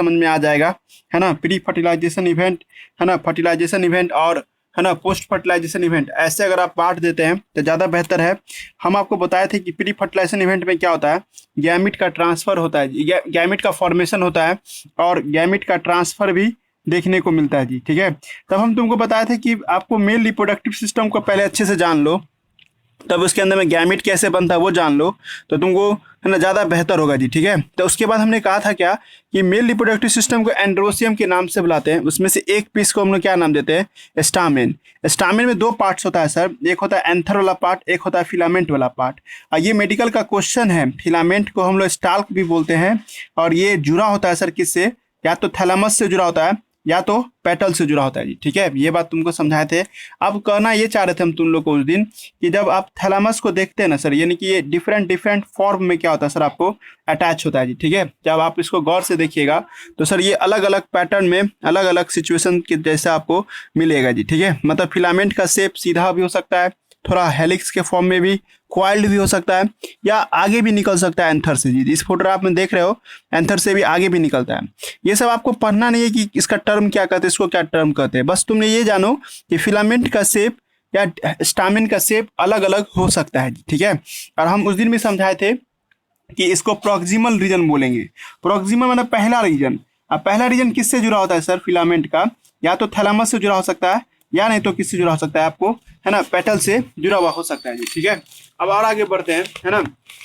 समझ में आ जाएगा, है ना। प्री फर्टिलाइजेशन इवेंट, है ना, फर्टिलाइजेशन इवेंट और है ना पोस्ट फर्टिलाइजेशन इवेंट, ऐसे अगर आप बांट देते हैं तो ज़्यादा बेहतर है। हम आपको बताए थे कि प्री फर्टिलाइजेशन इवेंट में क्या होता है, गैमिट का ट्रांसफर होता है, गैमिट का फॉर्मेशन होता है और गैमिट का ट्रांसफर भी देखने को मिलता है जी, ठीक है। तब हम तुमको बताए थे कि आपको मेल रिप्रोडक्टिव सिस्टम को पहले अच्छे से जान लो, तब उसके अंदर में गैमिट कैसे बनता है वो जान लो, तो तुमको है ना ज़्यादा बेहतर होगा जी, ठीक है। तो उसके बाद हमने कहा था क्या कि मेल रिप्रोडक्टिव सिस्टम को एंड्रोसियम के नाम से बुलाते हैं। उसमें से एक पीस को हम लोग क्या नाम देते हैं, स्टामेन। स्टामेन में दो पार्ट्स होता है सर, एक होता है एंथर वाला पार्ट, एक होता है फिलामेंट वाला पार्ट। और ये मेडिकल का क्वेश्चन है, फिलामेंट को हम लोग स्टाल्क भी बोलते हैं और ये जुड़ा होता है सर किससे, या तो थैलेमस से जुड़ा होता है या तो पेटल से जुड़ा होता है जी, ठीक है। ये बात तुमको समझाए थे। अब कहना ये चाह रहे थे हम तुम लोग को उस दिन कि जब आप थैलेमस को देखते हैं ना सर, यानी कि ये डिफरेंट डिफरेंट फॉर्म में क्या होता है सर, आपको अटैच होता है जी, ठीक है। जब आप इसको गौर से देखिएगा तो सर ये अलग अलग पैटर्न में अलग अलग सिचुएशन के जैसे आपको मिलेगा जी, ठीक है। मतलब फिलामेंट का शेप सीधा भी हो सकता है, थोड़ा हेलिक्स के फॉर्म में भी, क्वाइल्ड भी हो सकता है, या आगे भी निकल सकता है एंथर से जी। इस फोटोग्राफ में देख रहे हो एंथर से भी आगे भी निकलता है। ये सब आपको पढ़ना नहीं है कि इसका टर्म क्या कहते हैं, इसको क्या टर्म कहते हैं, बस तुमने ये जानो कि फिलामेंट का शेप या स्टामिन का शेप अलग अलग हो सकता है, ठीक है। और हम उस दिन भी समझाए थे कि इसको प्रॉक्सिमल रीजन बोलेंगे। प्रॉक्सिमल मतलब पहला रीजन। अब पहला रीजन किससे जुड़ा होता है सर फिलामेंट का, या तो थैलेमस से जुड़ा हो सकता है या नहीं तो किससे जुड़ा हो सकता है आपको, है ना, पेटल से जुड़ा हुआ हो सकता है जी, ठीक है। अब और आगे बढ़ते हैं, है ना।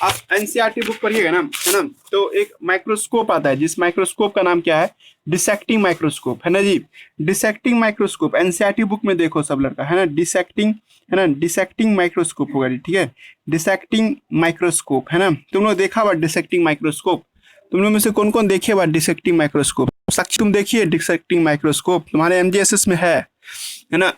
आप एनसीईआरटी बुक पढ़िएगा ना, है ना, तो एक माइक्रोस्कोप आता है, जिस माइक्रोस्कोप का नाम क्या है, डिसेक्टिंग माइक्रोस्कोप, है ना जी। डिसेक्टिंग माइक्रोस्कोप एनसीईआरटी बुक में देखो सब लड़का, है ना, डिसेक्टिंग, है ना, डिसेक्टिंग माइक्रोस्कोप होगा जी, ठीक है। डिसेक्टिंग माइक्रोस्कोप, है ना, तुम लोग देखा हुआ डिसेक्टिंग माइक्रोस्कोप, तुम लोग में से कौन कौन देखे हुआ डिसेक्टिंग माइक्रोस्कोप, साक्षी तुम देखिए डिसेक्टिंग माइक्रोस्कोप, तुम्हारे एमजीएसएस में है ना।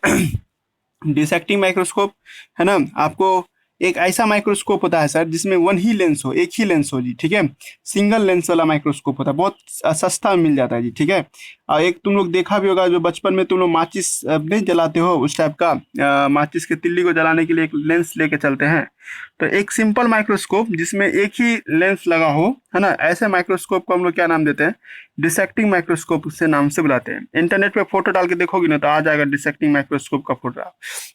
डिसेक्टिंग माइक्रोस्कोप, है ना, आपको एक ऐसा माइक्रोस्कोप होता है सर जिसमें वन ही लेंस हो, एक ही लेंस हो जी, ठीक है। सिंगल लेंस वाला माइक्रोस्कोप होता है, बहुत सस्ता में मिल जाता है जी, ठीक है। और एक तुम लोग देखा भी होगा जो बचपन में तुम लोग माचिस नहीं जलाते हो, उस टाइप का माचिस के तिल्ली को जलाने के लिए एक लेंस लेके चलते हैं। तो एक सिंपल माइक्रोस्कोप जिसमें एक ही लेंस लगा हो, है ना, ऐसे माइक्रोस्कोप को हम लोग क्या नाम देते हैं, डिसेक्टिंग माइक्रोस्कोप से नाम से बुलाते हैं। इंटरनेट पे फोटो डाल के देखोगे ना तो आ जाएगा डिसेक्टिंग माइक्रोस्कोप का फोटो।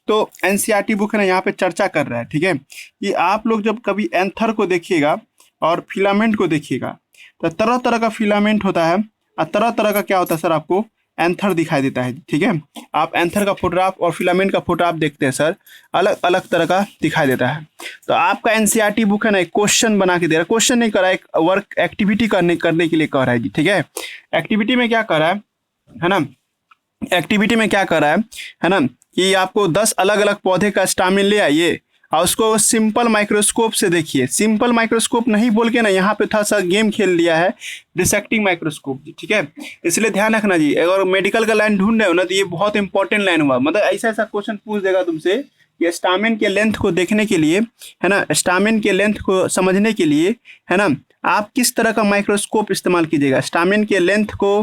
तो एनसीईआरटी बुक है ना यहाँ पे चर्चा कर रहा है, ठीक है, कि आप लोग जब कभी एंथर को देखिएगा और फिलामेंट को देखिएगा तो तरह तरह का फिलामेंट होता है और तरह तरह का क्या होता है सर, आपको एंथर दिखाई देता है, ठीक है। आप एंथर का फोटोग्राफ और फिलामेंट का फोटोग्राफ देखते हैं सर, अलग अलग तरह का दिखाई देता है। तो आपका एनसीईआरटी बुक है ना एक क्वेश्चन बना के दे रहा है, क्वेश्चन नहीं कर रहा है, एक वर्क एक्टिविटी करने के लिए कह रहा है जी, ठीक है। एक्टिविटी में क्या कर रहा है ना, एक्टिविटी में क्या कर रहा है ना, कि आपको 10 अलग अलग पौधे का स्टामिन ले आइए और उसको सिंपल माइक्रोस्कोप से देखिए। सिंपल माइक्रोस्कोप नहीं बोल के ना यहाँ पे थोड़ा सा गेम खेल लिया है, डिसेक्टिंग माइक्रोस्कोप, ठीक है। इसलिए ध्यान रखना जी, अगर मेडिकल का लाइन ढूंढ रहे हो ना तो ये बहुत इंपॉर्टेंट लाइन हुआ, मतलब ऐसा ऐसा क्वेश्चन पूछ देगा तुमसे कि स्टामिन के लेंथ को देखने के लिए, है ना, स्टामिन के लेंथ को समझने के लिए, है ना, आप किस तरह का माइक्रोस्कोप इस्तेमाल कीजिएगा। स्टामिन के लेंथ को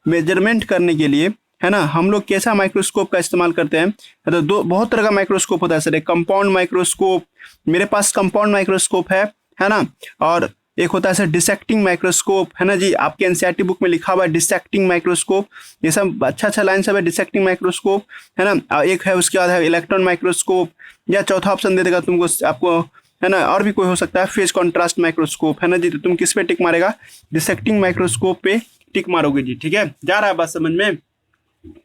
मेजरमेंट करने के लिए, है ना, हम लोग कैसा माइक्रोस्कोप का इस्तेमाल करते हैं, तो दो बहुत तरह का माइक्रोस्कोप होता है सर। एक कंपाउंड माइक्रोस्कोप, मेरे पास कंपाउंड माइक्रोस्कोप है ना, और एक होता है सर डिसेक्टिंग माइक्रोस्कोप, है ना जी। आपके एनसीईआरटी बुक में लिखा हुआ है डिसेक्टिंग माइक्रोस्कोप, ये सब अच्छा अच्छा लाइन सब है, डिसेक्टिंग माइक्रोस्कोप, है ना। और एक है उसके बाद है इलेक्ट्रॉन माइक्रोस्कोप, या चौथा ऑप्शन दे देगा तुमको आपको, है ना, और भी कोई हो सकता है फेज कॉन्ट्रास्ट माइक्रोस्कोप, है ना जी। तो तुम किस पे टिक मारेगा, डिसेक्टिंग माइक्रोस्कोप पे टिक मारोगे जी, ठीक है। जा रहा है बात समझ में।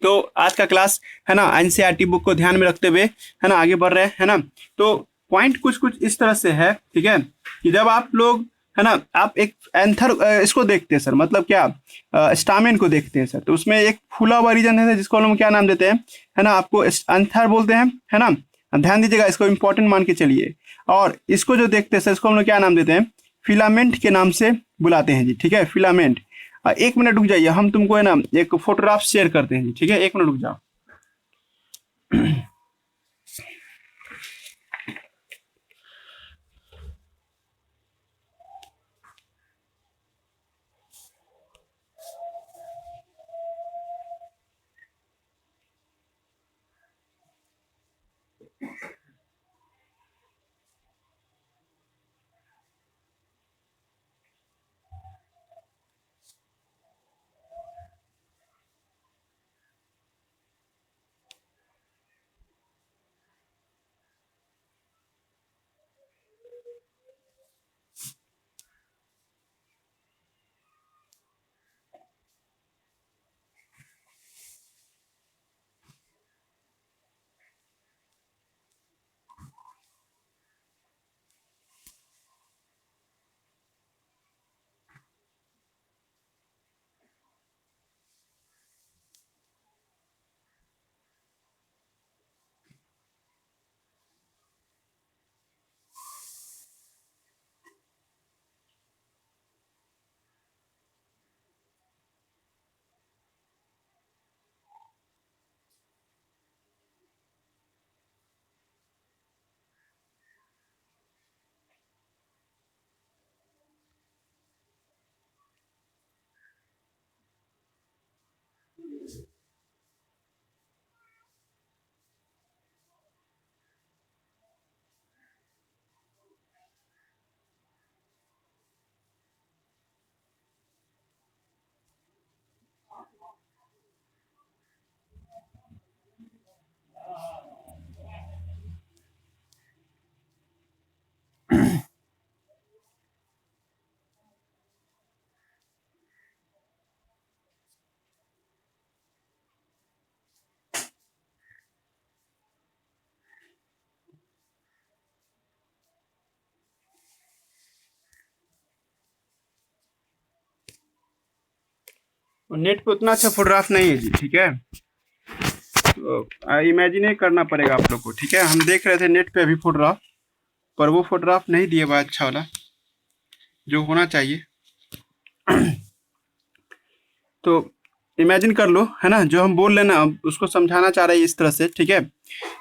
तो आज का क्लास, है ना, एनसीईआरटी बुक को ध्यान में रखते हुए, है ना, आगे बढ़ रहे हैं, है ना। तो पॉइंट कुछ कुछ इस तरह से है, ठीक है, कि जब आप लोग, है ना, आप एक एंथर इसको देखते हैं सर, मतलब क्या स्टामिन को देखते हैं सर, तो उसमें एक फूला हुआ रीजन है जिसको हम लोग क्या नाम देते हैं, है ना, आपको एंथर बोलते हैं, है ना। ध्यान दीजिएगा, इसको इंपॉर्टेंट मान के चलिए। और इसको जो देखते हैं सर, इसको हम लोग क्या नाम देते हैं, फिलामेंट के नाम से बुलाते हैं जी, ठीक है, फिलामेंट। एक मिनट रुक जाइए, हम तुमको है ना एक फोटोग्राफ शेयर करते हैं, ठीक है, एक मिनट रुक जाओ। और नेट पे उतना अच्छा फोटोग्राफ नहीं है जी, ठीक है। तो इमेजिन ही करना पड़ेगा आप लोग को, ठीक है। हम देख रहे थे नेट पे अभी फोटोग्राफ, पर वो फोटोग्राफ नहीं दिया हुआ अच्छा वाला जो होना चाहिए। तो इमेजिन कर लो, है ना, जो हम बोल रहे हैं ना, अब उसको समझाना चाह रहे हैं इस तरह से, ठीक है,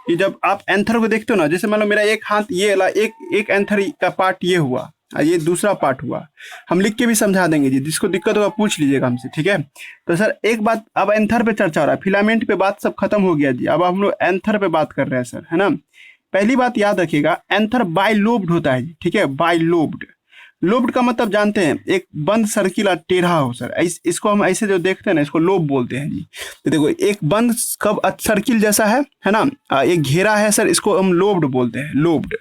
कि जब आप एंथर को देखते हो ना, जैसे मान लो मेरा एक हाथ ये वाला, एक एंथर का पार्ट ये हुआ और ये दूसरा पार्ट हुआ। हम लिख के भी समझा देंगे जी, जिसको दिक्कत होगा पूछ लीजिएगा हमसे, ठीक है। तो सर एक बात, अब एंथर पे चर्चा हो रहा है, फिलामेंट पे बात सब खत्म हो गया जी, अब हम लोग एंथर पे बात कर रहे हैं सर, है ना। पहली बात याद रखिएगा, एंथर बाइलोब्ड होता है जी, ठीक है, बाइलोब्ड। लोब्ड का मतलब जानते हैं, एक बंद सर्किल और टेढ़ा हो सर, इसको हम ऐसे जो देखते हैं ना, इसको लोब बोलते हैं जी। तो देखो एक बंद कब सर्किल जैसा है ना, एक घेरा है सर, इसको हम लोब्ड बोलते हैं, लोब्ड।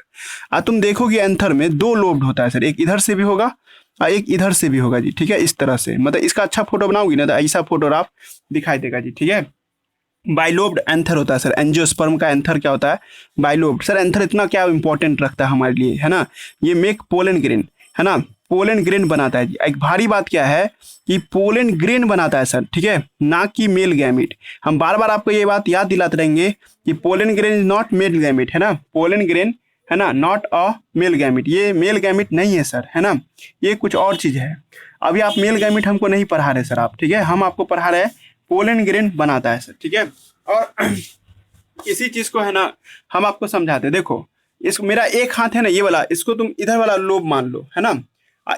तुम देखोगे एंथर में दो लोब्ड होता है सर, एक इधर से भी होगा और एक इधर से भी होगा जी, ठीक है, इस तरह से। मतलब इसका अच्छा फोटो बनाओगी ना तो ऐसा फोटोग्राफ दिखाई देगा जी, ठीक है। बाइलोब्ड एंथर होता है सर, एंजियोस्पर्म का एंथर क्या होता है, बाइलोब्ड। सर एंथर इतना क्या इंपॉर्टेंट रखता है हमारे लिए, है ना, ये मेक पोलन ग्रेन, है ना, पोलन ग्रेन बनाता है जी। एक भारी बात क्या है कि पोलन ग्रेन बनाता है सर, ठीक है, ना कि मेल गैमेट। हम बार बार आपको ये बात याद दिलाते रहेंगे कि pollen grain is not male gamete, है ना, पोलन ग्रेन, है ना, नॉट अ मेल गैमेट, ये मेल गैमेट नहीं है सर, है ना, ये कुछ और चीज है। अभी आप मेल गैमेट हमको नहीं पढ़ा रहे सर आप, ठीक है, हम आपको पढ़ा रहे हैं पोलन ग्रेन बनाता है सर, ठीक है। और इसी चीज को, है ना, हम आपको समझाते हैं। देखो इसको, मेरा एक हाथ है ना ये वाला, इसको तुम इधर वाला लोब मान लो, है ना,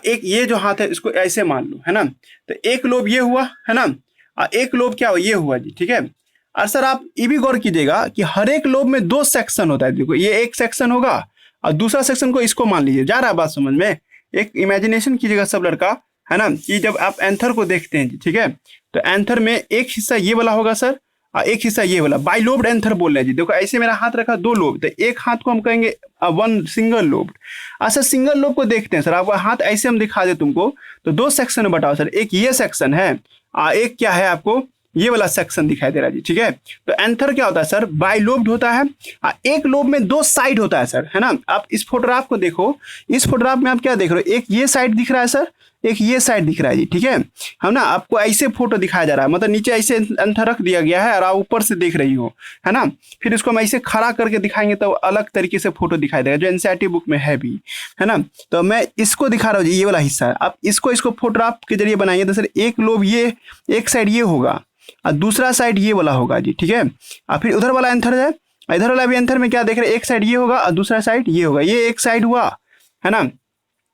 एक ये जो हाथ है इसको ऐसे मान लो, है ना। तो एक लोब ये हुआ, है ना, एक लोब क्या हुआ, ये हुआ जी, ठीक है। और सर आप ये भी गौर कीजिएगा कि हर एक लोब में दो सेक्शन होता है। देखो ये एक सेक्शन होगा और दूसरा सेक्शन को इसको मान लीजिए, जा रहा है बात समझ में। एक इमेजिनेशन कीजिएगा सब लड़का, है ना, कि जब आप एंथर को देखते हैं जी, ठीक है, तो एंथर में एक हिस्सा ये वाला होगा सर और एक हिस्सा ये वाला, बाइलोब्ड एंथर बोल रहे हैं जी। देखो ऐसे मेरा हाथ रखा दो लोब, तो एक हाथ को हम कहेंगे वन सिंगल लोब। अच्छा सिंगल लोब को देखते हैं सर, आपका हाथ ऐसे हम दिखा दे तुमको, तो दो सेक्शन में बताओ सर, एक ये सेक्शन है एक क्या है, आपको ये वाला सेक्शन दिखाई दे रहा है जी, ठीक है। तो एंथर क्या होता है सर, बाइलोब्ड होता है। एक लोब में दो साइड होता है सर, है ना। आप इस फोटोग्राफ को देखो, इस फोटोग्राफ में आप क्या देख रहे हो, एक ये साइड दिख रहा है सर, एक ये साइड दिख रहा है जी, ठीक है। हम ना आपको ऐसे फोटो दिखाया जा रहा है, मतलब नीचे ऐसे एंथर रख दिया गया है और आप ऊपर से देख रही हो, है ना। फिर इसको हम ऐसे खड़ा करके दिखाएंगे तो अलग तरीके से फोटो दिखाई देगा, जो एनसीईआरटी बुक में है भी, है ना। तो मैं इसको दिखा रहा हूँ जी, ये वाला हिस्सा है। आप इसको फोटोग्राफ के जरिए बनाइए तो सर एक लोब ये, एक साइड ये होगा और दूसरा साइड ये वाला होगा जी, ठीक है। और फिर उधर वाला एंथर है, इधर वाला भी एंथर में क्या देख रहे हैं, एक साइड ये होगा और दूसरा साइड ये होगा, ये एक साइड हुआ, है ना।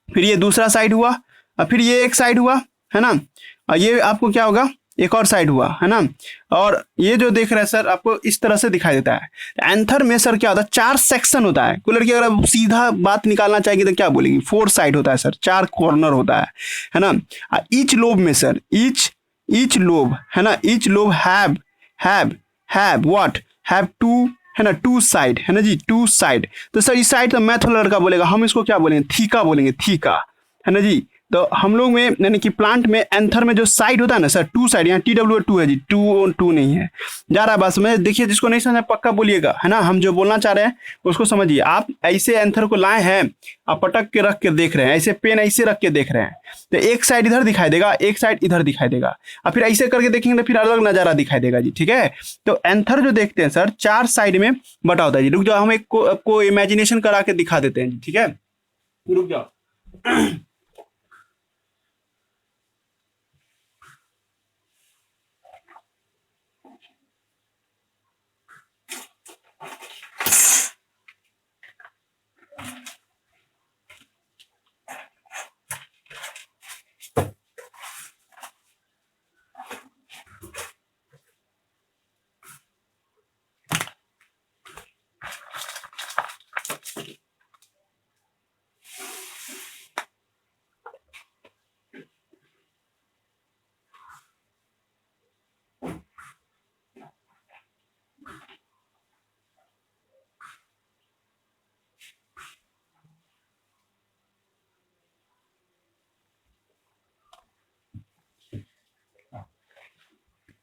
फिर ये दूसरा साइड हुआ और फिर ये एक साइड हुआ, है ना। और ये आपको क्या होगा, एक और साइड हुआ, है ना। और ये जो देख रहे हैं सर आपको इस तरह से दिखाई देता है। एंथर में सर क्या होता है, चार सेक्शन होता है। कोई लड़की अगर आप सीधा बात निकालना चाहेगी तो क्या बोलेगी, फोर साइड होता है सर, चार कॉर्नर होता है ना। ईच लोब में सर, ईच लोब, है ना, each lobe have what, have two, है ना, टू साइड, है ना जी, टू साइड। तो सर इस साइड तो मैथ वाला लड़का बोलेगा, हम इसको क्या बोलेंगे, थीका बोलेंगे, थीका, है ना जी। तो हम लोग में यानी कि प्लांट में एंथर में जो साइड होता है ना सर, टू साइड, यहाँ TW2 है जी, टू नहीं है। जा रहा है बस में, देखिए जिसको नहीं समझा पक्का बोलिएगा, है ना। हम जो बोलना चाह रहे हैं उसको समझिए। आप ऐसे एंथर को लाए हैं, आप पटक के रख के देख रहे हैं, ऐसे पेन ऐसे रख के देख रहे हैं, तो एक साइड इधर दिखाई देगा, एक साइड इधर दिखाई देगा, और फिर ऐसे करके देखेंगे तो फिर अलग नजारा दिखाई देगा जी, ठीक है। तो एंथर जो देखते हैं सर चार साइड में बटा होता है जी। रुक जाओ, हम एक को आपको इमेजिनेशन करा के दिखा देते हैं जी, ठीक है, रुक जाओ।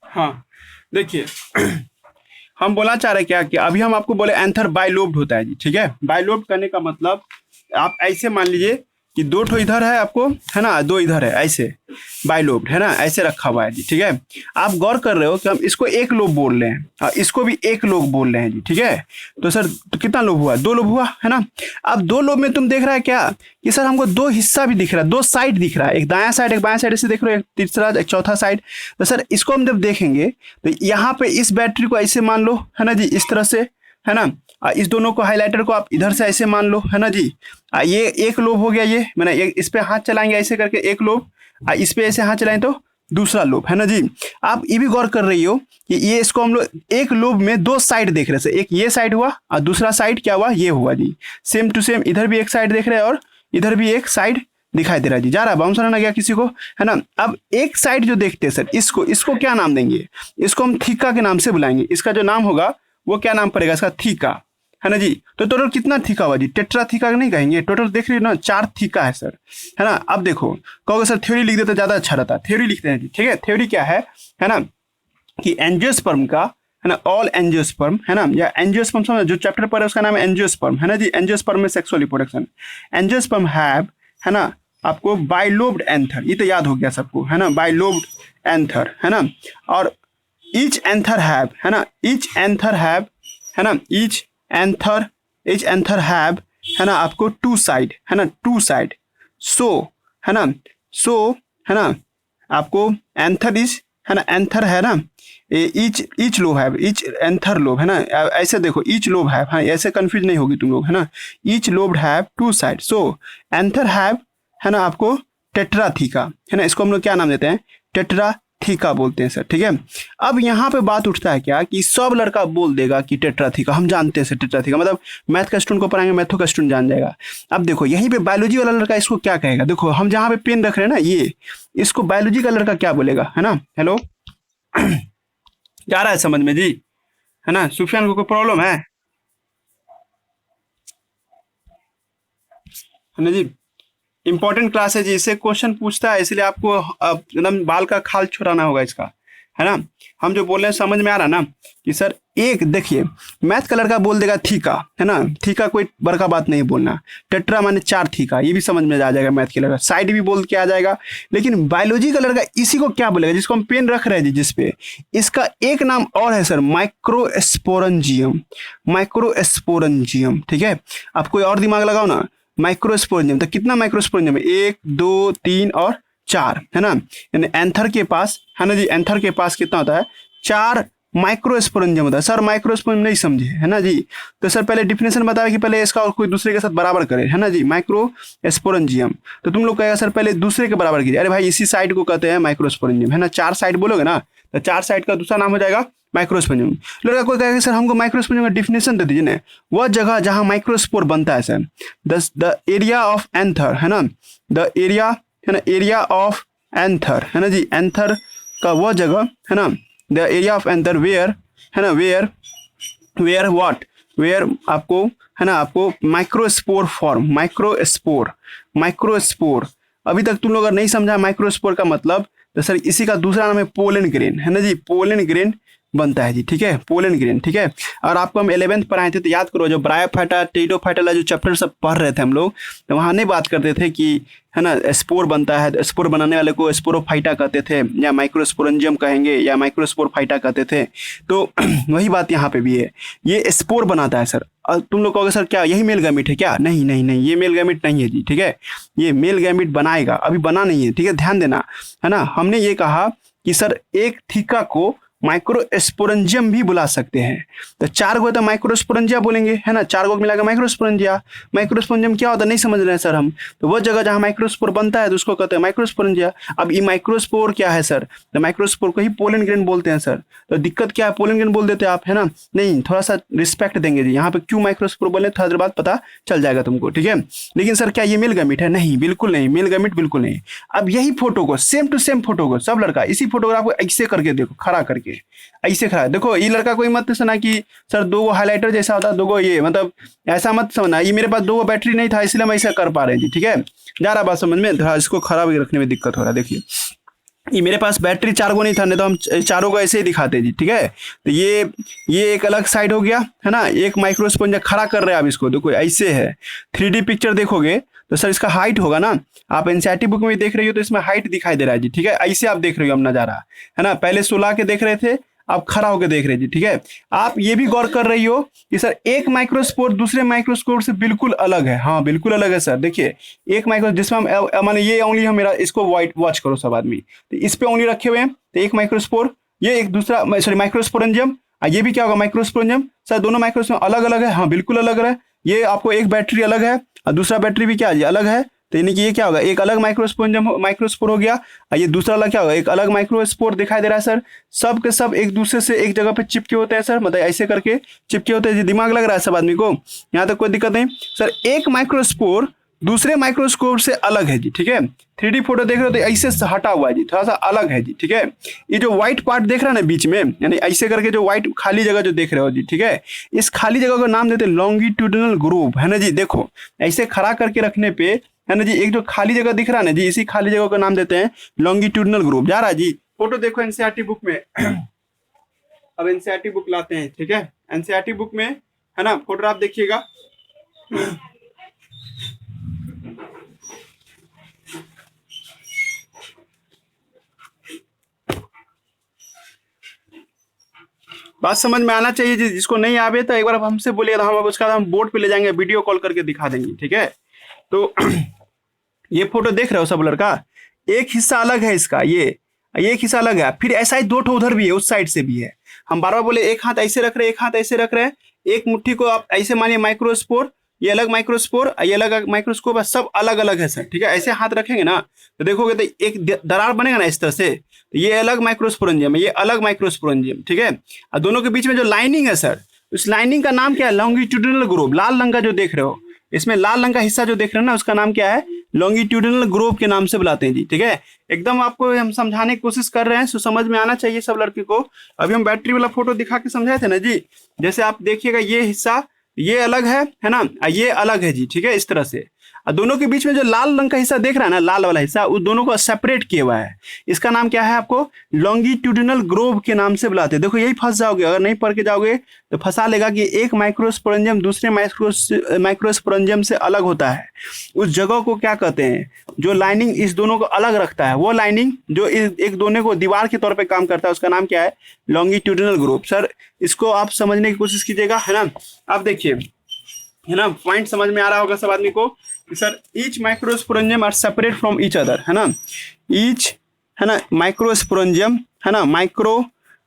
हाँ देखिए, हम बोलना चाह रहे हैं क्या कि अभी हम आपको बोले एंथर बाइलोब्ड होता है जी, ठीक है। बाइलोब्ड करने का मतलब आप ऐसे मान लीजिए कि दो ठो इधर है आपको, है ना, दो इधर है, ऐसे बाइलोब्ड, है ना, ऐसे रखा हुआ है जी, ठीक है। आप गौर कर रहे हो कि हम इसको एक लोब बोल रहे हैं और इसको भी एक लोब बोल रहे हैं जी, ठीक है। तो सर तो कितना लोब हुआ, दो लोब हुआ, है ना। अब दो लोब में तुम देख रहा है क्या कि सर हमको दो हिस्सा भी दिख रहा है, दो साइड दिख रहा है, एक दायां साइड एक बायां साइड से देख रहे हो, एक तीसरा एक चौथा साइड। तो सर इसको हम जब देखेंगे तो यहाँ पे इस बैटरी को ऐसे मान लो, है ना जी, इस तरह से, है ना। इस दोनों को हाइलाइटर को आप इधर से ऐसे मान लो, है ना जी। ये एक लोब हो गया, ये मैंने इस पे हाथ चलाएंगे ऐसे करके एक लोब, इस पे ऐसे हाथ चलाएं तो दूसरा लोब, है ना जी। आप ये भी गौर कर रही हो कि ये इसको हम लोग एक लोब में दो साइड देख रहे थे, एक ये साइड हुआ और दूसरा साइड क्या हुआ, ये हुआ जी। सेम टू सेम इधर भी एक साइड देख रहे हैं और इधर भी एक साइड दिखाई दे रहा है जी। जा रहा है, बाउंसर ना गया किसी को, है ना। अब एक साइड जो देखते हैं सर, इसको क्या नाम देंगे, इसको हम थीका के नाम से बुलाएंगे। इसका जो नाम होगा वो क्या नाम पड़ेगा, इसका थीका, है ना जी। तो टोटल कितना थीका हुआ जी, टेट्रा थीका नहीं कहेंगे, टोटल देख रही हो ना, 4 थीका है सर, है ना। अब देखो कहोगे सर थ्योरी लिख देते ज्यादा अच्छा रहता, थ्योरी लिखते हैं जी, ठीक है। थ्योरी क्या है ना, कि एंजियोस्पर्म का, है ना, ऑल एंजियोस्पर्म, है ना, या एंजियोस्पर्म समझो, जो चैप्टर पर है उसका नाम है एंजियोस्पर्म, है ना जी। एंजियोस्पर्म में सेक्सुअल रिप्रोडक्शन, एंजियोस्पर्म हैव, है ना, आपको बाइलोब्ड एंथर, ये तो याद हो गया सबको, है ना, बाइलोब्ड एंथर, है ना। और ईच एंथर हैव, है ना, ईच एंथर हैव, है ना, ईच एंथर हैव, है ना, आपको 2 साइड, है ना, 2 साइड। सो, है ना, सो, है ना, आपको एंथर इज, है ना, एंथर है ना, ईच लोब है, ईच एंथर लोब, है ना, ऐसे देखो ईच लोब है, हाँ, ऐसे कंफ्यूज नहीं होगी तुम लोग, है ना। Each lobe have 2 side, so anther have, है ना, आपको टेट्राथीका, है ना, इसको हम लोग क्या नाम देते हैं, टेट्राथीका बोलते हैं सर, ठीक है। अब यहाँ पे बात उठता है क्या कि सब लड़का बोल देगा कि टेट्राथीका, हम जानते हैं सर टेट्राथीका मतलब मैथ का स्टूडेंट को पढ़ाएंगे, मैथो का स्टूडेंट जान जाएगा। अब देखो यहीं पे बायोलॉजी वाला लड़का इसको क्या कहेगा, देखो हम जहाँ पे पेन रख रहे हैं ना, ये इसको बायोलॉजी का लड़का क्या बोलेगा, है ना। हेलो जा रहा है समझ में जी, है ना। सुफियान को कोई प्रॉब्लम है ना जी। इंपॉर्टेंट क्लास है जी, इससे क्वेश्चन पूछता है, इसलिए आपको एकदम बाल का खाल छुड़ाना होगा इसका, है ना। हम जो बोल रहे हैं समझ में आ रहा ना कि सर एक देखिए मैथ का लड़का बोल देगा थीका, है ना, थीका कोई बड़का बात नहीं बोलना, टेट्रा माने 4 थीका, ये भी समझ में आ जाएगा मैथ के लड़का, साइड भी बोल के आ जाएगा। लेकिन बायोलॉजी का लड़का इसी को क्या बोलेगा, जिसको हम पेन रख रहे हैं जी, जिसपे इसका एक नाम और है सर, माइक्रोस्पोरेंजियम, माइक्रोस्पोरेंजियम, ठीक है। आप कोई और दिमाग लगाओ ना, माइक्रोस्पोरेंजियम, तो कितना माइक्रोस्पोरेंजियम है, 1 2 3 और 4, है ना। यानी एंथर के पास, है ना जी, एंथर के पास कितना होता है, 4 माइक्रोस्पोरेंजियम होता है सर। माइक्रोस्पोरेंजियम नहीं समझे, है ना जी। तो सर पहले डिफिनेशन बताया कि पहले इसका और कोई दूसरे के साथ बराबर करे, है ना जी, माइक्रोस्पोरेंजियम। तो तुम लोग कहेगा सर पहले दूसरे के बराबर कीजिए, अरे भाई इसी साइड को कहते हैं माइक्रोस्पोरेंजियम, है ना। 4 साइड बोलोगे ना तो 4 साइड का दूसरा नाम हो जाएगा माइक्रोस्पोरेंजियम। लड़का कोई कहेगा सर हमको माइक्रोस्पोरेंजियम का डिफिनेशन दे दीजिए ना, वह जगह जहाँ माइक्रोस्पोर बनता है sir, the area of anther, है ना, द एरिया, है ना, एरिया ऑफ एंथर, है ना जी, एंथर का वह जगह, है ना, the area of anther where, है ना, वेयर व्हाट, वेयर आपको, है ना, आपको माइक्रोस्पोर फॉर्म, माइक्रोस्पोर। अभी तक तुम लोग अगर नहीं समझा माइक्रोस्पोर का मतलब, तो सर इसी का दूसरा नाम है पोलन ग्रेन, है ना जी, पोलन ग्रेन बनता है जी, ठीक है, पोलन ग्रेन, ठीक है। और आपको हम 11th पढ़ाए थे तो याद करो, जो ब्रायोफाइटा टेरिडोफाइटा जो चैप्टर सब पढ़ रहे थे हम लोग, तो वहाँ नहीं बात करते थे कि, है ना, स्पोर बनता है, स्पोर बनाने वाले को स्पोरोफाइटा कहते थे, या माइक्रोस्पोरेंजियम कहेंगे, या माइक्रोस्पोरफाइटा कहते थे। तो वही बात यहाँ पे भी है, ये स्पोर बनाता है सर। और तुम लोग कहोगे सर क्या यही मेल गैमिट है क्या, नहीं नहीं नहीं, ये मेल गैमिट नहीं है जी, ठीक है। ये मेल गैमिट बनाएगा, अभी बना नहीं है, ठीक है, ध्यान देना, है ना। हमने ये कहा कि सर एक थीका को माइक्रोस्पोरेंजियम भी बुला सकते हैं, तो 4 गो तो माइक्रोस्पोरेंजिया बोलेंगे, है ना, 4 गो मिलाकर माइक्रोस्पोरेंजिया। माइक्रोस्पोरेंजियम क्या होता है नहीं समझ रहे हैं सर हम, तो वो जगह जहाँ माइक्रोस्पोर बनता है तो उसको कहते हैं माइक्रोस्पोरेंजिया। अब ये माइक्रोस्पोर क्या है सर, तो माइक्रोस्पोर को ही पोलन ग्रेन बोलते हैं सर। तो दिक्कत क्या है, पोलन ग्रेन बोल देते हैं आप, है ना, नहीं थोड़ा सा रिस्पेक्ट देंगे जी, यहाँ पे क्यों माइक्रोस्पोर बोले थोड़ा देर बाद पता चल जाएगा तुमको, ठीक है। लेकिन सर क्या ये मेल गैमिट है, नहीं बिल्कुल नहीं, मेल गैमिट बिल्कुल नहीं। अब यही फोटो को सेम टू सेम फोटो को सब लड़का इसी फोटोग्राफ को ऐसे करके देखो, खड़ा करके ऐसे खड़ा देखो, ये लड़का कोई मत सुना कि सर 2 गो हाइलाइटर जैसा होता है, 2 गो ये, मतलब ऐसा मत समझना, ये मेरे पास 2 गो बैटरी नहीं था इसलिए हम ऐसा कर पा रहे हैं जी, ठीक है। जा रहा बात समझ में, थोड़ा इसको खड़ा रखने में दिक्कत हो रहा है। देखिए ये मेरे पास बैटरी 4 गो नहीं था, नहीं तो हम 4 को ऐसे ही दिखाते जी, ठीक है। तो ये एक अलग साइड हो गया, है ना, एक माइक्रोस्पोरेंजिया खड़ा कर रहे हैं आप इसको, देखो ऐसे है। 3D पिक्चर देखोगे तो सर इसका हाइट होगा ना, आप एनसीईआरटी बुक में देख रही हो तो इसमें हाइट दिखाई दे रहा है जी, ठीक है। ऐसे आप देख रही हो हम नजारा, है ना, पहले 16 के देख रहे थे, आप खड़ा होकर देख रहे जी, ठीक है। आप ये भी गौर कर रही हो कि सर एक माइक्रोस्पोर दूसरे माइक्रोस्कोप से बिल्कुल अलग है, हाँ बिल्कुल अलग है सर। देखिए एक माइक्रो जिसमें हम माने ये ओनली हम मेरा इसको वॉच करो सब आदमी, तो इस पे ओनली रखे हुए हैं, तो एक माइक्रोस्पोर, ये एक दूसरा सॉरी माइक्रोस्पोरेंजियम, ये भी क्या होगा माइक्रोस्पोरेंजियम। सर दोनों माइक्रोस्पोर अलग अलग है, हाँ बिल्कुल अलग है। ये आपको एक बैटरी अलग है और दूसरा बैटरी भी क्या है अलग है, तो यानी कि ये क्या होगा एक अलग माइक्रोस्पोर हो गया, और ये दूसरा अलग क्या होगा एक अलग माइक्रोस्पोर दिखाई दे रहा है सर। सब के सब एक दूसरे से एक जगह पे चिपके होते हैं सर, मतलब ऐसे करके चिपके होते हैं जी। दिमाग लग रहा है सब आदमी को, यहाँ तक कोई दिक्कत नहीं सर। एक माइक्रोस्पोर दूसरे माइक्रोस्कोप से अलग है जी, ठीक है। 3D फोटो देख रहे हो तो ऐसे हटा हुआ है जी, थोड़ा सा अलग है जी, ठीक है। ये जो व्हाइट पार्ट देख रहा है ना बीच में, यानी ऐसे करके जो व्हाइट खाली जगह जो देख रहे हो जी, ठीक है, इस खाली जगह को नाम देते हैं लॉन्गिट्यूडिनल ग्रूव, है ना जी। देखो ऐसे खड़ा करके रखने पे, है ना जी, एक जो खाली जगह दिख रहा है ना जी, इसी खाली जगह का नाम देते हैं लॉन्गिट्यूडिनल ग्रूव। जा रहा है जी, फोटो देखो एनसीईआरटी बुक में। अब एनसीईआरटी बुक लाते हैं, ठीक है। एनसीईआरटी बुक में, है ना, फोटो आप देखिएगा। बात समझ में आना चाहिए जी, जिसको नहीं आवे तो एक बार हमसे बोलिए, हम उसका हम बोर्ड पे ले जाएंगे, वीडियो कॉल करके दिखा देंगे, ठीक है। तो ये फोटो देख रहे हो सब लड़का, एक हिस्सा अलग है इसका, ये एक हिस्सा अलग है, फिर ऐसा ही दो ठो उधर भी है, उस साइड से भी है। हम बार बार बोले एक हाथ ऐसे रख रहे हैं, एक हाथ ऐसे रख रहे हैं, एक मुट्ठी को आप ऐसे मानिए माइक्रोस्पोर, ये अलग माइक्रोस्पोर, ये अलग माइक्रोस्कोप है, सब अलग अलग है सर, ठीक है। ऐसे हाथ रखेंगे ना तो देखोगे तो एक दरार बनेगा ना इस तरह से, तो ये अलग माइक्रोस्पोरेंजियम है, ये अलग माइक्रोस्पोरेंजियम, ठीक है। और दोनों के बीच में जो लाइनिंग है सर, उस लाइनिंग का नाम क्या है लॉन्गिट्यूडिनल ग्रूव। लाल रंग का जो देख रहे हो, इसमें लाल रंग का हिस्सा जो देख रहे हो ना, उसका नाम क्या है लॉन्गिट्यूडिनल ग्रूव के नाम से बुलाते हैं जी, ठीक है। एकदम आपको हम समझाने की कोशिश कर रहे हैं, सो समझ में आना चाहिए सब लड़के को। अभी हम बैटरी वाला फोटो दिखा के समझाए थे ना जी, जैसे आप देखिएगा ये हिस्सा ये अलग है ना, ये अलग है जी, ठीक है, इस तरह से। और दोनों के बीच में जो लाल रंग का हिस्सा देख रहा है ना, लाल वाला हिस्सा, उस दोनों को सेपरेट किया हुआ है, इसका नाम क्या है आपको लॉन्गिट्यूडिनल ग्रूव के नाम से बुलाते हैं। देखो यही फंस जाओगे, अगर नहीं पढ़ के जाओगे तो फंसा लेगा कि एक माइक्रोस्पोरेंजियम दूसरे माइक्रोस्पोरेंजियम से अलग होता है। उस जगह को क्या कहते हैं, जो लाइनिंग इस दोनों को अलग रखता है, वो लाइनिंग जो एक दोनों को दीवार के तौर पे काम करता है, उसका नाम क्या है लॉन्गिट्यूडिनल ग्रूव। सर इसको आप समझने की कोशिश कीजिएगा, है ना। आप देखिए, है ना, पॉइंट समझ में आ रहा होगा सब आदमी को कि sir each microsporangium are separate from each other, है ना। ईच, है ना, माइक्रोस्पोरेंजियम, है ना,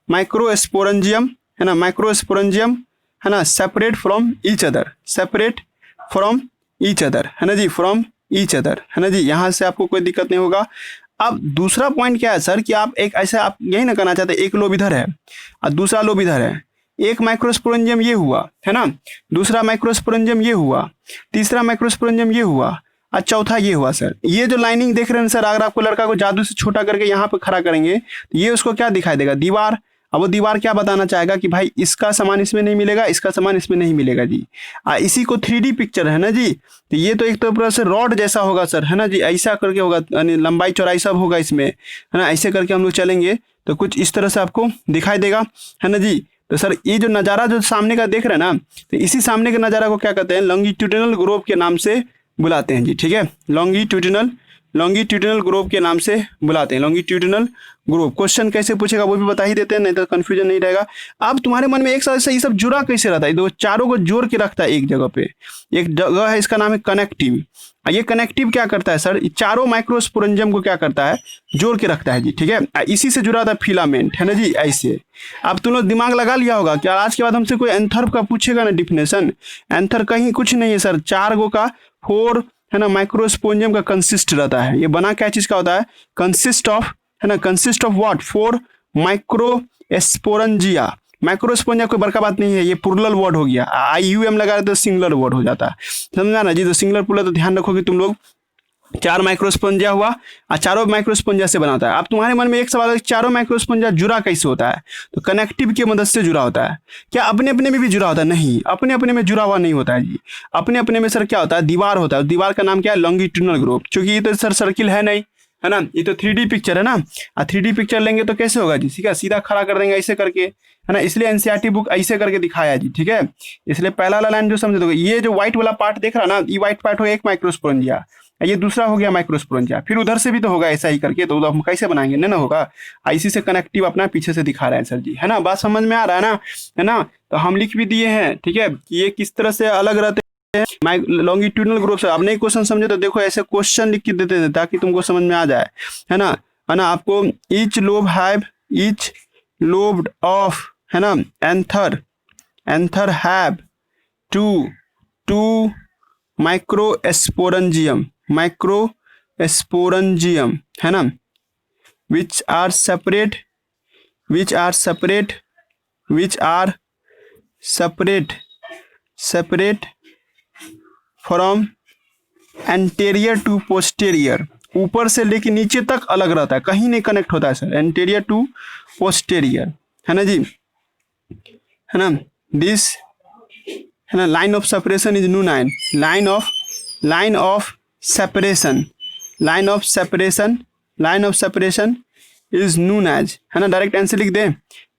माइक्रोस्पोरेंजियम, है ना, माइक्रोस्पोरेंजियम, है ना, separate from each other, separate from each other, है ना जी, फ्रॉम ईच अदर, है ना जी। यहाँ से आपको कोई दिक्कत नहीं होगा। अब दूसरा पॉइंट क्या है सर कि आप एक ऐसे आप यही ना करना चाहते, एक लोब इधर है और दूसरा लोब इधर है, एक माइक्रोस्पोरेंजियम ये हुआ, है ना, दूसरा माइक्रोस्पोरेंजियम ये हुआ, तीसरा माइक्रोस्पोरेंजियम ये हुआ और चौथा ये हुआ। सर ये जो लाइनिंग देख रहे हैं सर, अगर आपको लड़का को जादू से छोटा करके यहाँ पे खड़ा करेंगे तो ये उसको क्या दिखाई देगा दीवार। अब वो दीवार क्या बताना चाहेगा कि भाई इसका सामान इसमें नहीं मिलेगा, इसका सामान इसमें नहीं मिलेगा जी। इसी को 3D पिक्चर है ना जी, तो ये तो एक तरह से रॉड जैसा होगा सर, है ना जी, ऐसा करके होगा, यानी लंबाई चौड़ाई सब होगा इसमें, है ना। ऐसे करके हम लोग चलेंगे तो कुछ इस तरह से आपको दिखाई देगा, है ना जी। तो सर ये जो नज़ारा जो सामने का देख रहे हैं ना, तो इसी सामने के नज़ारा को क्या कहते हैं लॉन्गिट्यूडिनल ग्रूव के नाम से बुलाते हैं जी, ठीक है। लॉन्गिट्यूडिनल ग्रूव के नाम से बुलाते हैं, लॉन्गिट्यूडिनल ग्रूव। क्वेश्चन कैसे पूछेगा वो भी बता ही देते हैं, नहीं तो कंफ्यूजन नहीं रहेगा। अब तुम्हारे मन में एक साथ से ये सब जुड़ा कैसे रहता है, दो चारों को जोड़ के रखता है एक जगह पे। एक जगह है इसका नाम है कनेक्टिव, ये कनेक्टिव क्या करता है सर, चारों माइक्रोस्पोरेंजियम को क्या करता है जोड़ के रखता है जी, ठीक है। इसी से जुड़ा था फिलामेंट, है ना जी, ऐसे। अब तुम लोग दिमाग लगा लिया होगा कि आज के बाद हमसे कोई एंथर का पूछेगा ना डिफिनेशन, एंथर कहीं कुछ नहीं है सर, 4 गो का 4, है ना, माइक्रोस्पोरेंजियम का कंसिस्ट रहता है। ये बना क्या चीज का होता है, कंसिस्ट ऑफ, है ना, consist of what 4 microsporangia. Microsporangia कोई बड़का बात नहीं है, ये प्लूरल वर्ड हो गया, IUM लगा रहे तो सिंगुलर वर्ड हो जाता है, समझा ना जी। तो सिंगुलर प्लूरल तो ध्यान रखोगे तुम लोग, 4 माइक्रोस्पोरेंजिया हुआ और चारों माइक्रोस्पोरेंजिया से बनाता है। अब तुम्हारे मन में एक सवाल है, चारों माइक्रोस्पोरेंजिया जुड़ा कैसे होता है, तो कनेक्टिव की मदद से जुड़ा होता है। क्या अपने अपने में भी जुड़ा होता है, नहीं, अपने अपने में जुड़ा हुआ नहीं होता है जी। अपने अपने में सर क्या होता है, दीवार होता है, दीवार का नाम क्या है लॉन्गिट्यूडिनल ग्रूव। चूंकि ये तो सर सर्किल है नहीं, है ना। ये तो 3D पिक्चर है ना, 3D पिक्चर लेंगे तो कैसे होगा जी, ठीक है, सीधा खड़ा कर देंगे ऐसे करके, है ना, इसलिए एनसीईआरटी बुक ऐसे करके दिखाया जी, ठीक है। इसलिए पहला वाला लाइन जो समझ दोगे, ये जो व्हाइट वाला पार्ट देख रहा ना, ये व्हाइट पार्ट हो गया एक माइक्रोस्पोरेंजिया, ये दूसरा हो गया माइक्रोस्पोरेंजिया, फिर उधर से भी तो होगा ऐसा ही करके, तो उधर हम कैसे बनाएंगे, नहीं ना होगा। इसी से कनेक्टिव अपना पीछे से दिखा रहे हैं सर जी, है ना, बात समझ में आ रहा है ना। तो हम लिख भी दिए हैं, ठीक है, कि ये किस तरह से अलग रहते हैं लॉन्गिट्यूडनल ग्रुप से। अब नहीं क्वेश्चन समझे तो देखो ऐसे क्वेश्चन लिख के देते हैं ताकि तुमको समझ में आ जाए, है ना, आपको ईच लोब ऑफ, है ना, एंथर हैव टू माइक्रोस्पोरेंजियम, है ना, which are separate from anterior to posterior, ऊपर से लेके नीचे तक अलग रहता है, कहीं नहीं कनेक्ट होता है सर, एंटीरियर टू पोस्टेरियर, है ना जी, है ना। दिस, है ना, line of separation is known as line of separation is known as, है ना, डायरेक्ट आंसर लिख दे,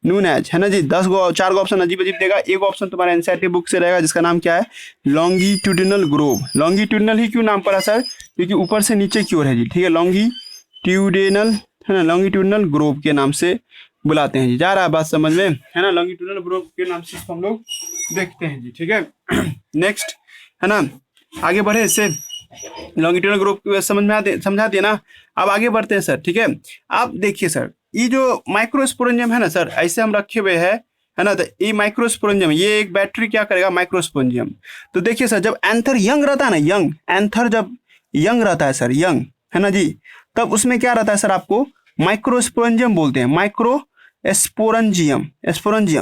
नोन एज, है ना जी। 4 ऑप्शन अजीब अजीब देगा, एक ऑप्शन तुम्हारा एनसीईआरटी बुक से रहेगा जिसका नाम क्या है, लॉन्गिट्यूडिनल ग्रोव। लॉन्गिट्यूडिनल ही क्यों नाम पड़ा सर, क्योंकि ऊपर से नीचे की ओर है जी, ठीक है, लॉन्गिट्यूडिनल, है ना, लॉन्गिट्यूडिनल ग्रोव के नाम से बुलाते हैं जी। जा रहा है बात समझ में, है ना, लॉन्गिट्यूडिनल ग्रोव के नाम से हम लोग देखते हैं जी, ठीक है। नेक्स्ट, है ना, आगे बढ़े, इससे लॉन्गिट्यूडिनल ग्रोव समझा दिया ना। अब आगे बढ़ते हैं सर, ठीक है। आप देखिए सर, ये जो माइक्रोस्पोरेंजियम है ना सर, ऐसे हम रखे हुए हैं, है ना, तो ये माइक्रोस्पोरेंजियम, ये एक बैटरी क्या करेगा, माइक्रोस्पोरेंजियम। तो देखिए सर, जब एंथर यंग रहता है ना, एंथर जब यंग रहता है सर, यंग, है ना जी, तब उसमें क्या रहता है सर, आपको माइक्रोस्पोरेंजियम बोलते हैं, माइक्रोस्पोरेंजियम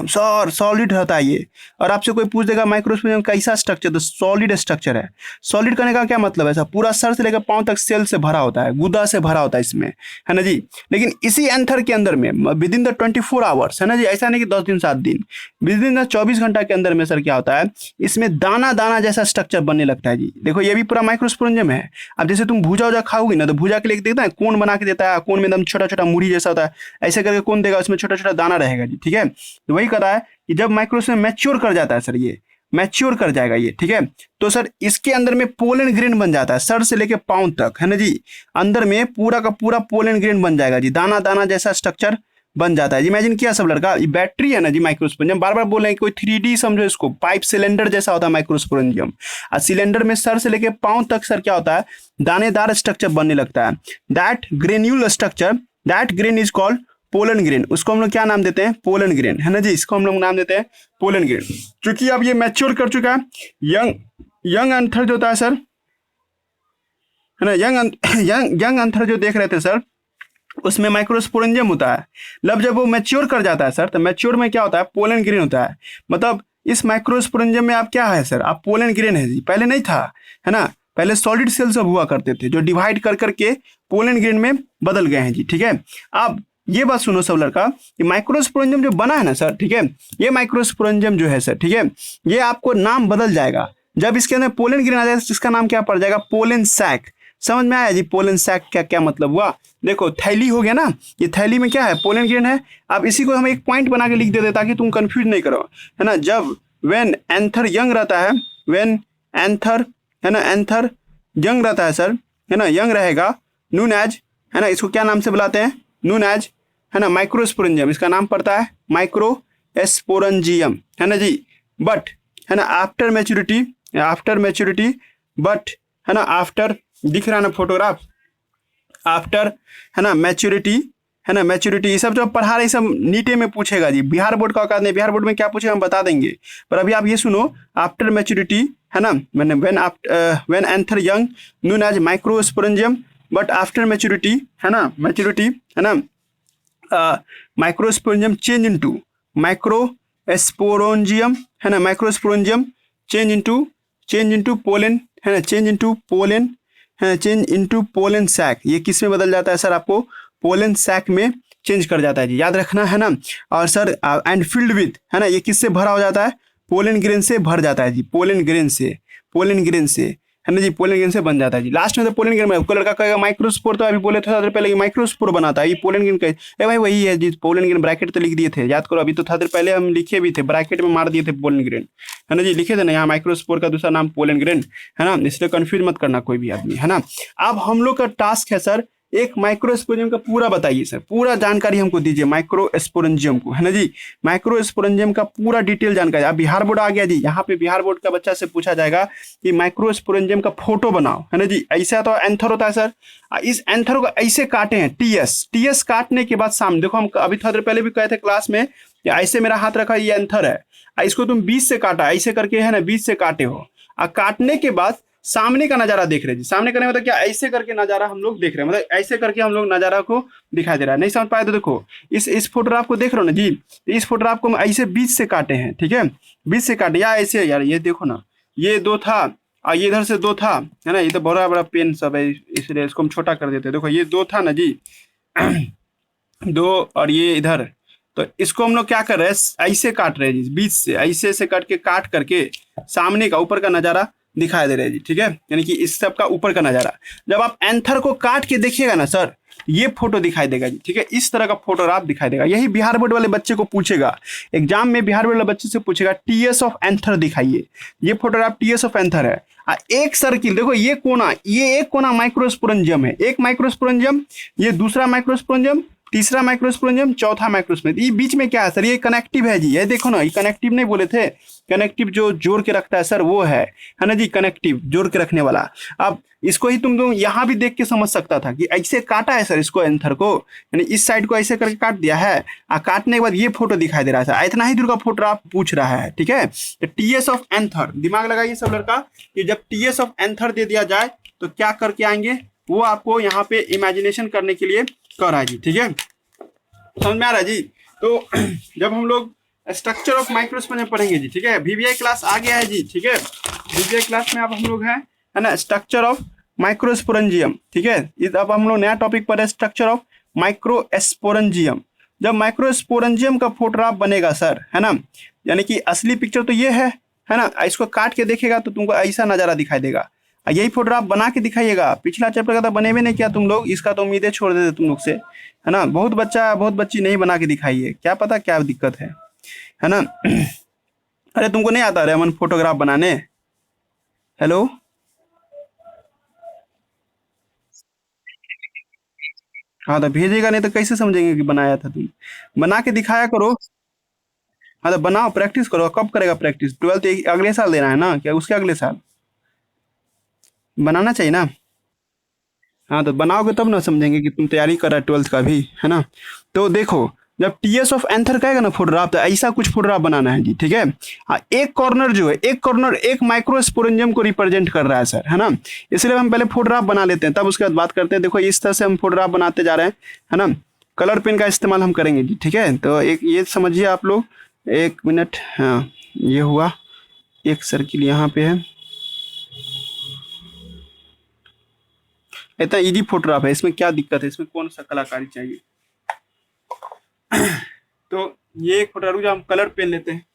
सर, सॉलिड रहता है ये। और आपसे कोई पूछ देगा माइक्रोस्पोरेंजियम कैसा स्ट्रक्चर, तो सॉलिड स्ट्रक्चर है। सॉलिड करने का क्या मतलब है सर, पूरा सर से लेकर पांव तक सेल से भरा होता है, गुदा से भरा होता है इसमें, है ना जी। लेकिन इसी एंथर के अंदर में विद इन द 24 आवर्स, है ना जी, ऐसा नहीं कि 10 दिन 7 दिन, विद इन द 24 घंटा के अंदर में सर क्या होता है, इसमें दाना दाना जैसा स्ट्रक्चर बनने लगता है जी। देखो ये भी पूरा माइक्रोस्पोरेंजियम है। अब जैसे तुम भूजा वूजा खाओगी ना, तो भूजा के लिए देखता है कोन बना के देता है, कोन में एकदम छोटा छोटा मुड़ी जैसा होता है, ऐसे करके कोन देगा, उसमें छोटा छोटा दाना रहेगा जी, ठीक है। तो वही कह रहा है कि जब माइक्रोस्पोरेंजियम मैच्योर कर जाता है सर, ये मैच्योर कर जाएगा ये, ठीक है, तो सर इसके अंदर में पोलन ग्रेन बन जाता है, सर से लेके पांव तक, है ना जी, अंदर में पूरा का पूरा पोलन ग्रेन बन जाएगा जी, दाना दाना जैसा स्ट्रक्चर बन जाता है। इमेजिन किया सब लड़का, ये बैटरी है ना जी माइक्रोस्पोरेंजियम, बार बार बोल रहे हैं कोई 3D समझो इसको, पाइप सिलेंडर जैसा होता है माइक्रोस्पोरेंजियम, और सिलेंडर में सर से लेके पांव तक सर क्या होता है, दानेदार स्ट्रक्चर बनने लगता है। That granule structure, that grain is called pollen grain, उसको हम लोग क्या नाम देते हैं, पोलन ग्रेन, है ना जी, इसको हम लोग नाम देते हैं पोलन ग्रेन। क्योंकि अब ये मैच्योर कर चुका है, यंग एंथर जो होता है सर, है ना, यंग एंथर जो देख रहे थे सर, उसमें माइक्रोस्पोरेंजियम होता है। जब वो मैच्योर कर जाता है सर, तो मैच्योर में क्या होता है, पोलन ग्रेन होता है। मतलब इस माइक्रोस्पोरेंजियम में आप क्या है सर, आप पोलन ग्रेन है जी, पहले नहीं था, है ना, पहले सॉलिड सेल सब हुआ करते थे जो डिवाइड कर करके पोलन ग्रेन में बदल गए हैं जी, ठीक है। अब ये बात सुनो सब लड़का, ये माइक्रोस्पोरेंजियम जो बना है ना सर, ठीक है, ये माइक्रोस्पोरेंजियम जो है सर, ठीक है, ये आपको नाम बदल जाएगा जब इसके अंदर पोलन ग्रेन आ जाएगा, इसका नाम क्या पड़ जाएगा, पोलन सैक। समझ में आया जी, पोलन सैक का क्या मतलब हुआ। देखो थैली हो गया ना, ये थैली में क्या है, पोलन ग्रेन है। अब इसी को हम एक पॉइंट बना के लिख देते ताकि तुम कंफ्यूज नहीं करो, है ना। जब व्हेन एंथर यंग रहता है, व्हेन एंथर, है ना, एंथर यंग रहता है सर, है ना, यंग रहेगा, नून एज, है ना, इसको क्या नाम से बुलाते हैं, नून एज, है ना, माइक्रोस्पोरेंजियम, इसका नाम पड़ता है माइक्रोस्पोरेंजियम, है ना जी। बट, है ना, आफ्टर मैच्योरिटी, बट, है ना, आफ्टर, दिख रहा है ना फोटोग्राफ, आफ्टर, है ना, मैच्योरिटी, है ना, मैच्योरिटी, ये सब जो पढ़ा रहे सब नीटे में पूछेगा जी, बिहार बोर्ड का औकात नहीं, बिहार बोर्ड में क्या पूछेगा हम बता देंगे, पर अभी आप ये सुनो, आफ्टर मैच्योरिटी, है ना, when anther young known as microsporangium, but after maturity, है ना, है ना, माइक्रोस्पोरेंजियम चेंज इनटू माइक्रोस्पोरेंजियम, है ना, माइक्रोस्पोरेंजियम चेंज इनटू पोलन, है ना, चेंज इनटू पोलन, है, चेंज इनटू पोलन सैक। ये किस में बदल जाता है सर, आपको पोलन सैक में चेंज कर जाता है जी, याद रखना, है ना। और सर एंड फिल्ड विथ, है ना, ये किससे भरा हो जाता है, पोलन ग्रेन से भर जाता है जी, पोलन ग्रेन से, है ना जी, पोलन ग्रेन से बन जाता है जी। लास्ट में तो पोलन ग्रेन में कोई लड़का कहेगा माइक्रोस्पोर, तो अभी बोले थोड़ा देर पहले कि माइक्रोस्पोर बनाता है, ये पोलन ग्रेन का ए भाई वही है जी। पोलन ग्रेन ब्रैकेट तो लिख दिए थे, याद करो, अभी तो थोड़ा देर पहले हम लिखे भी थे, ब्रैकेट में मार दिए थे पोलन ग्रेन, है ना जी, लिखे थे ना यहाँ माइक्रोस्पोर का दूसरा नाम पोलन ग्रेन, है ना, इसलिए कंफ्यूज मत करना कोई भी आदमी, है ना। अब हम लोग का टास्क है सर, एक माइक्रोस्पोरेंजियम का पूरा बताइए सर, पूरा जानकारी हमको दीजिए माइक्रोस्पोरेंजियम को, है ना जी, माइक्रोस्पोरेंजियम का पूरा डिटेल जानकारी। अब बिहार बोर्ड आ गया जी, यहाँ पे बिहार बोर्ड का बच्चा से पूछा जाएगा कि माइक्रोस्पोरेंजियम का फोटो बनाओ, है ना जी। ऐसा तो एंथर होता है सर, इस एंथर को ऐसे काटे हैं, टीएस काटने के बाद सामने देखो, हम अभी थोड़ी देर पहले भी कहे थे क्लास में, ऐसे मेरा हाथ रखा, ये एंथर है, इसको तुम बीच से काटा, ऐसे करके है ना, बीच से काटे हो, और काटने के बाद सामने का नजारा देख रहे हैं जी। सामने करने मतलब क्या, ऐसे करके नजारा हम लोग देख रहे हैं, मतलब ऐसे करके हम लोग नजारा को दिखाई दे रहा है। नहीं समझ पाए तो देखो, इस फोटोग्राफ को देख रहे हो ना जी, इस फोटोग्राफ को हम ऐसे बीच से काटे हैं, ठीक है, बीच से काटे, या ऐसे यार, ये देखो ना, ये दो था और ये इधर से दो था, है ना, ये तो बड़ा बड़ा पेन सब है, इसलिए इसको हम छोटा कर देते हैं। देखो ये दो था ना जी, दो, और ये इधर, तो इसको हम लोग क्या कर रहे हैं, ऐसे काट रहे हैं जी, बीच से ऐसे से काट करके सामने का ऊपर का नजारा दिखाई दे रहा है जी, ठीक है, यानी कि इस सब का ऊपर का नजारा। जब आप एंथर को काट के देखिएगा ना सर, ये फोटो दिखाई देगा जी, ठीक है, इस तरह का फोटोग्राफ दिखाई देगा। यही बिहार बोर्ड वाले बच्चे को पूछेगा एग्जाम में, बिहार बोर्ड वाले बच्चे से पूछेगा टीएस ऑफ एंथर दिखाइए, ये फोटोग्राफ टीएस ऑफ एंथर है। एक सर्किल देखो, ये कोना, ये एक कोना माइक्रोस्पोरेंजियम है, एक माइक्रोस्पोरेंजियम, ये दूसरा माइक्रोस्पोरेंजियम, तीसरा माइक्रोस्पोरेंजियम, चौथा माइक्रोस्पोरेंजियम, ये बीच में क्या है सर, ये कनेक्टिव है जी, ये देखो ना, ये कनेक्टिव नहीं बोले थे, कनेक्टिव जो जोड़ के रखता है सर, वो है ना जी, कनेक्टिव जोड़ के रखने वाला। अब इसको ही तुम यहाँ भी देख के समझ सकता था कि ऐसे काटा है सर इसको, एंथर को, यानी इस साइड को ऐसे करके काट दिया है, और काटने के बाद ये फोटो दिखाई दे रहा है सर, इतना ही दूर का फोटो आप पूछ रहा है, ठीक है। तो टीएस ऑफ एंथर, दिमाग लगाइए सब लड़का, कि जब टीएस ऑफ एंथर दे दिया जाए तो क्या करके आएंगे, वो आपको यहाँ पे इमेजिनेशन करने के लिए कर रहा है जी, ठीक है, समझ में आ रहा है जी। तो जब हम लोग स्ट्रक्चर ऑफ माइक्रोस्पोरेंजियम पढ़ेंगे जी, ठीक है, वीवीआई क्लास आ गया है जी, ठीक है, वीवीआई क्लास में अब हम लोग हैं, है ना, स्ट्रक्चर ऑफ माइक्रोस्पोरेंजियम, ठीक है, अब हम लोग नया टॉपिक पर है, स्ट्रक्चर ऑफ माइक्रोस्पोरेंजियम। जब माइक्रोस्पोरेंजियम का फोटोग्राफ बनेगा सर, है ना, यानी कि असली पिक्चर तो ये है ना, इसको काट के देखेगा तो तुमको ऐसा नजारा दिखाई देगा, यही फोटोग्राफ बना के दिखाइएगा। पिछला चैप्टर का तो बने भी नहीं किया तुम लोग, इसका तो उम्मीदें छोड़ देते तुम लोग से, है ना, बहुत बच्ची नहीं बना के दिखाई है, क्या पता क्या दिक्कत है ना। अरे तुमको नहीं आता रेमन फोटोग्राफ बनाने, हेलो, हाँ तो भेजेगा नहीं तो कैसे समझेंगे कि बनाया था तुम, बना के दिखाया करो। हाँ तो बनाओ, प्रैक्टिस करो, कब करेगा प्रैक्टिस, 12th अगले साल देना है ना, क्या उसके अगले साल बनाना चाहिए ना। हाँ तो बनाओगे तब ना समझेंगे कि तुम तैयारी कर रहा है 12th का भी, है ना। तो देखो, जब टीएस ऑफ एंथर कहेगा ना फोटोग्राफ, तो ऐसा कुछ फोटोग्राफ बनाना है जी, ठीक है। हाँ, एक कॉर्नर जो है, एक कॉर्नर एक माइक्रोस्पोरेंजियम को रिप्रेजेंट कर रहा है सर, है ना, इसलिए हम पहले फोटोग्राफ बना लेते हैं, तब उसके बाद बात करते हैं। देखो इस तरह से हम फोटोग्राफ बनाते जा रहे हैं, है ना, कलर पेन का इस्तेमाल हम करेंगे जी, ठीक है। तो एक ये समझिए आप लोग, एक मिनट, हाँ ये हुआ, एक सर्किल यहाँ पे है, इतना इजी फोटोग्राफ है, इसमें क्या दिक्कत है, इसमें कौन सा कलाकारी चाहिए। तो ये एक फोटोग्राफ, हम कलर पेन लेते हैं,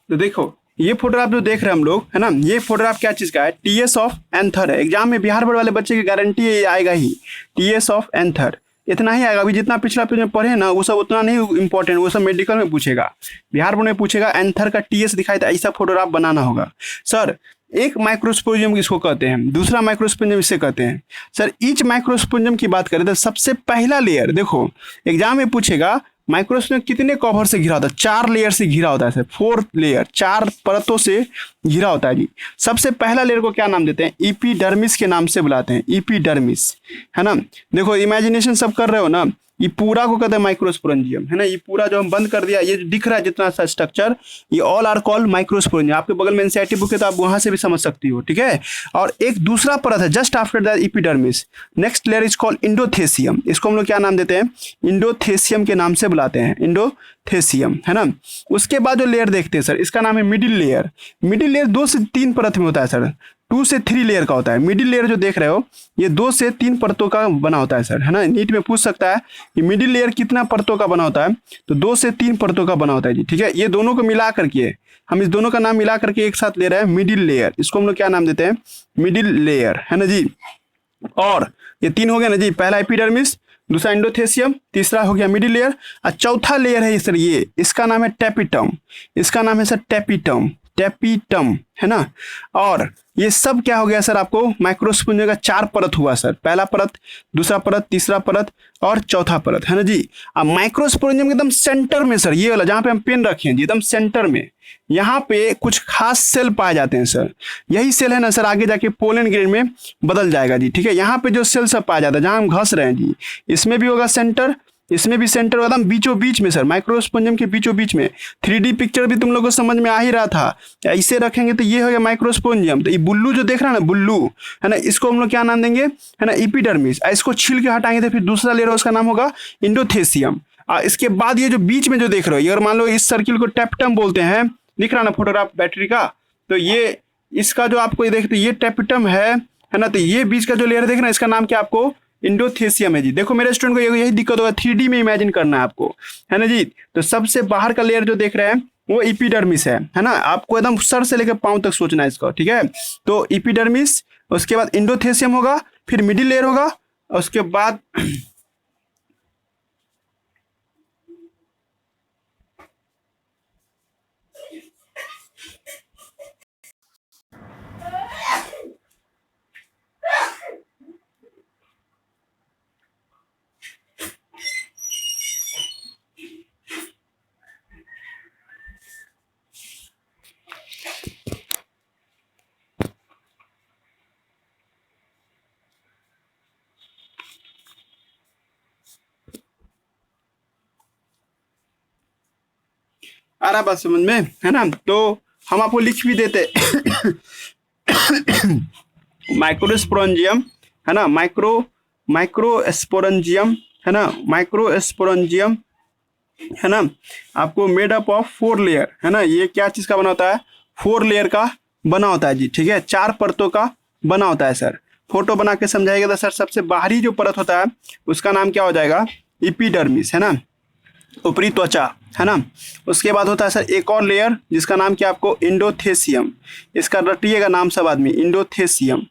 तो देखो ये फोटोग्राफ जो देख रहे हैं हम लोग, है ना, ये फोटोग्राफ क्या चीज का है, टीएस ऑफ एंथर है। एग्जाम में बिहार बोर्ड वाले बच्चे की गारंटी आएगा ही, टीएस ऑफ एंथर, इतना ही आएगा। अभी जितना पिछला पेज में पढ़े ना, वो सब उतना नहीं इंपॉर्टेंट, वो सब मेडिकल में पूछेगा, बिहार बोर्ड में पूछेगा एंथर का टीएस दिखाई तो ऐसा फोटोग्राफ बनाना होगा सर। एक माइक्रोस्पोरेंजियम इसको कहते हैं, दूसरा माइक्रोस्पोरेंजियम इसे कहते हैं सर। ईच माइक्रोस्पोरेंजियम की बात करें तो सबसे पहला लेयर, देखो एग्जाम में पूछेगा माइक्रोस्पोरेंजियम कितने कवर से घिरा होता है, 4 लेयर से घिरा होता है सर, 4 लेयर, 4 परतों से घिरा होता है जी। सबसे पहला लेयर को क्या नाम देते हैं, इपीडर्मिस के नाम से बुलाते हैं, इपीडर्मिस, है ना। देखो इमेजिनेशन सब कर रहे हो ना, ये पूरा को कहते हैं माइक्रोस्पोरेंजियम, है ना। ये पूरा जो हम बंद कर दिया, ये दिख रहा है जितना सा स्ट्रक्चर, ये ऑल आर कॉल्ड माइक्रोस्पोरेंजियम। आपके बगल में एनसीईआरटी बुक है तो आप वहां से भी समझ सकती हो, ठीक है। और एक दूसरा परत है just after that epidermis, next layer is called endothecium. इसको हम लोग क्या नाम देते हैं, इंडोथेसियम के नाम से बुलाते हैं, इंडोथेसियम, है ना। उसके बाद जो लेयर देखते हैं सर, इसका नाम है मिडिल लेयर। मिडिल लेयर 2 से 3 परत में होता है सर, 2 2 से 3 लेयर का होता है। मिडिल लेयर जो देख रहे हो ये 2 से 3 परतों का बना होता है सर, है ना। नीट में पूछ सकता है कि मिडिल लेयर कितना परतों का बना होता है, तो 2 से 3 परतों का बना होता है जी, ठीक है। ये दोनों को मिला करके हम इस दोनों का नाम मिला करके एक साथ ले रहे हैं मिडिल लेयर। इसको हम लोग क्या नाम देते हैं, मिडिल लेयर, है ना जी। और ये 3 हो गया ना जी, पहला एपिडर्मिस, दूसरा एंडोथेसियम, तीसरा हो गया मिडिल लेयर, और चौथा लेयर है सर ये, इसका नाम है टेपिटम। इसका नाम है सर टेपिटम, टेपिटम, है ना। और ये सब क्या हो गया सर, आपको माइक्रोस्पोंजियम का 4 परत हुआ सर, पहला परत, दूसरा परत, तीसरा परत और चौथा परत, है ना जी। अब माइक्रोस्पोंजियम के एकदम सेंटर में सर, ये वाला जहाँ पे हम पेन रखे हैं जी, एकदम सेंटर में यहाँ पे कुछ खास सेल पाए जाते हैं सर। यही सेल है ना सर आगे जाके पोलन ग्रेन में बदल जाएगा जी, ठीक है। यहाँ पे जो सेल सब पाया जाता है जहाँ हम घस रहे हैं जी, इसमें भी होगा सेंटर, इसमें भी सेंटर, एकदम बीचों बीच में सर, माइक्रोस्पोंजियम के बीचों बीच में। 3D पिक्चर भी तुम लोगों को समझ में आ ही रहा था। ऐसे रखेंगे तो ये हो गया माइक्रोस्पोंजियम। तो ये बुल्लू जो देख रहा है ना, बुल्लू, है ना, इसको हम लोग क्या नाम देंगे, है ना, एपिडर्मिस। इसको छील के हटाएंगे तो फिर दूसरा लेयर उसका नाम होगा एंडोथेसियम। इसके बाद ये जो बीच में जो देख रहे हो, अगर मान लो इस सर्किल को टेप्टम बोलते हैं, दिख रहा ना फोटोग्राफ बैटरी का, तो ये इसका जो आपको ये देखते ये टेप्टम है ना। तो ये बीच का जो लेयर देख रहे हैं इसका नाम क्या आपको एंडोथेसियम है जी। देखो मेरे स्टूडेंट को यही दिक्कत होगा, 3D में इमेजिन करना है आपको, है ना जी। तो सबसे बाहर का लेयर जो देख रहे हैं वो एपिडर्मिस है ना। आपको एकदम सर से लेकर पांव तक सोचना है इसका, ठीक है। तो एपिडर्मिस, उसके बाद एंडोथेसियम होगा, फिर मिडिल लेयर होगा, उसके बाद आ रहा बात समझ में, है ना। तो हम आपको लिख भी देते माइक्रोस्पोरेंजियम, है ना, माइक्रोस्पोरेंजियम, है ना, माइक्रोस्पोरेंजियम, है ना, आपको मेड अप ऑफ 4 लेयर, है ना। ये क्या चीज का बना होता है, 4 लेयर का बना होता है जी, ठीक है। 4 परतों का बना होता है सर। फोटो बना के समझाएगा तो सर सबसे बाहरी जो परत होता है उसका नाम क्या हो जाएगा, एपिडर्मिस, है ना, ऊपरी त्वचा, है ना। उसके बाद होता है सर एक और लेयर जिसका नाम क्या आपको एंडोथेसियम। इसका रटिएगा नाम सब आदमी, एंडोथेसियम,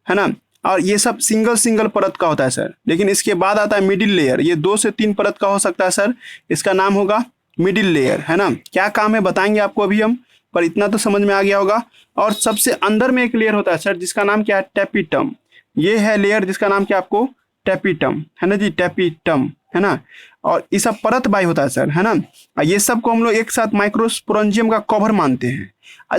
है ना। और ये सब सिंगल सिंगल परत का होता है सर। लेकिन इसके बाद आता है मिडिल लेयर, ये 2 से 3 परत का हो सकता है सर, इसका नाम होगा मिडिल लेयर, है ना। क्या काम है बताएंगे आपको अभी हम, पर इतना तो समझ में आ गया होगा। और सबसे अंदर में एक लेयर होता है सर जिसका नाम क्या है, टेपिटम। ये है लेयर जिसका नाम क्या आपको टेपिटम, है ना जी, टेपिटम, है ना। और ये सब परत बाई होता है सर, है ना। ये सब को हम लोग एक साथ माइक्रोस्पोरेंजियम का कवर मानते हैं।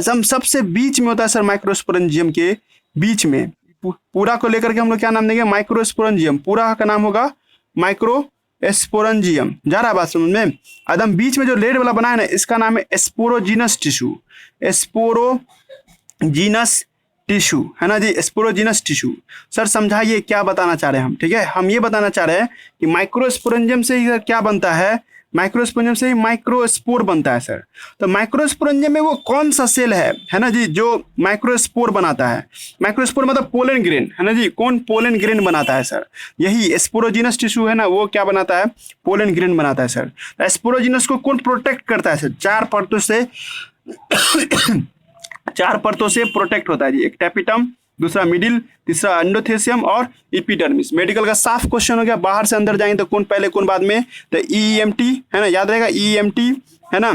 हम सबसे बीच में होता है सर, माइक्रोस्पोरेंजियम के बीच में पूरा को लेकर के हम लोग क्या नाम देंगे, माइक्रोस्पोरेंजियम। पूरा का नाम होगा माइक्रोस्पोरेंजियम। जा रहा है बात समझ में। एकदम बीच में जो लेयर वाला बना है ना, इसका नाम है स्पोरोजीनस टिश्यू, स्पोरोजीनस टिश्यू, है ना जी, स्पोरोजीनस टिश्यू। सर समझाइए क्या बताना चाह रहे हैं हम, ठीक है। हम ये बताना चाह रहे हैं कि माइक्रोस्पोरेंजियम से ही क्या बनता है, माइक्रोस्पोरेंजियम से ही माइक्रोस्पोर बनता है सर। तो माइक्रोस्पोरेंजियम में वो कौन सा सेल है ना जी, जो माइक्रोस्पोर बनाता है। माइक्रोस्पोर मतलब पोलन ग्रेन, है ना जी। कौन पोलन ग्रेन बनाता है सर, यही स्पोरोजीनस टिश्यू है ना, वो क्या बनाता है, पोलन ग्रेन बनाता है सर। स्पोरोजीनस को कौन प्रोटेक्ट करता है सर, 4 परतों से 4 परतों से प्रोटेक्ट होता है जी। एक टेपिटम, दूसरा मिडिल, तीसरा एंडोथेसियम और एपिडर्मिस। मेडिकल का साफ क्वेश्चन हो गया, बाहर से अंदर जाएंगे तो कौन पहले कौन बाद में, तो EEMT, है ना, याद रहेगा EEMT, है ना।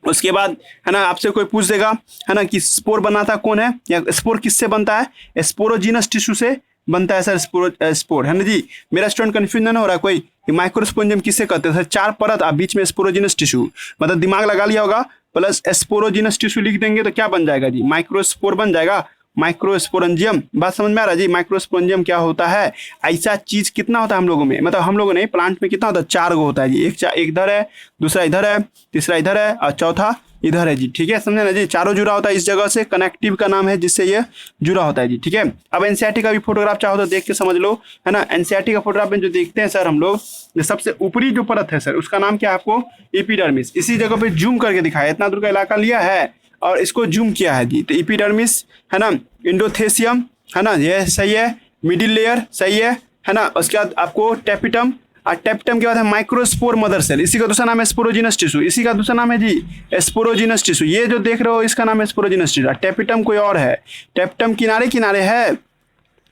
उसके बाद है ना आपसे कोई पूछ देगा, है ना, कि स्पोर बनाता कौन है, या स्पोर किससे बनता है, स्पोरोजीनस टिश्यू से बनता है सर, स्पोर, है ना जी। मेरा स्टूडेंट कंफ्यूजन हो रहा है कोई, माइक्रोस्पोरेंजियम किससे कहते हैं सर, 4 परत और बीच में स्पोरोजीनस टिश्यू, मतलब दिमाग लगा लिया होगा, प्लस स्पोरोजीनस टिश्यू लिख देंगे तो क्या बन जाएगा जी, माइक्रोस्पोर बन जाएगा, माइक्रोस्पोरेंजियम। बात समझ में आ रहा है जी, माइक्रोस्पोरेंजियम क्या होता है। ऐसा चीज कितना होता है हम लोगों में, मतलब हम लोगों ने प्लांट में कितना होता है, 4 गो होता है जी। एक इधर है, दूसरा इधर है, तीसरा इधर है और चौथा इधर है जी, ठीक है, समझे ना जी। चारों जुड़ा होता है इस जगह से, कनेक्टिव का नाम है जिससे ये जुड़ा होता है जी, ठीक है। अब एनसीईआरटी का भी फोटोग्राफ चाहो तो देख के समझ लो, है ना। एनसीईआरटी का फोटोग्राफ में जो देखते हैं सर हम लोग, सबसे ऊपरी जो परत है सर उसका नाम क्या है आपको, एपिडर्मिस। इसी जगह पे जूम करके दिखाया, इतना दूर का इलाका लिया है और इसको जूम किया है जी। तो एपिडर्मिस है ना, इंडोथेसियम है ना, ये सही है, मिडिल लेयर सही है ना। उसके बाद आपको टेपिटम, और टेपिटम के बाद है माइक्रोस्पोर मदर सेल, इसी का दूसरा नाम है स्पोरोजिनस टिश्यू, इसी का दूसरा नाम है जी स्पोरोजिनस टिश्यू। ये जो देख रहे हो इसका नाम है स्पोरोजिनस टिश्यू। टेपिटम कोई और है, टेपिटम किनारे किनारे है,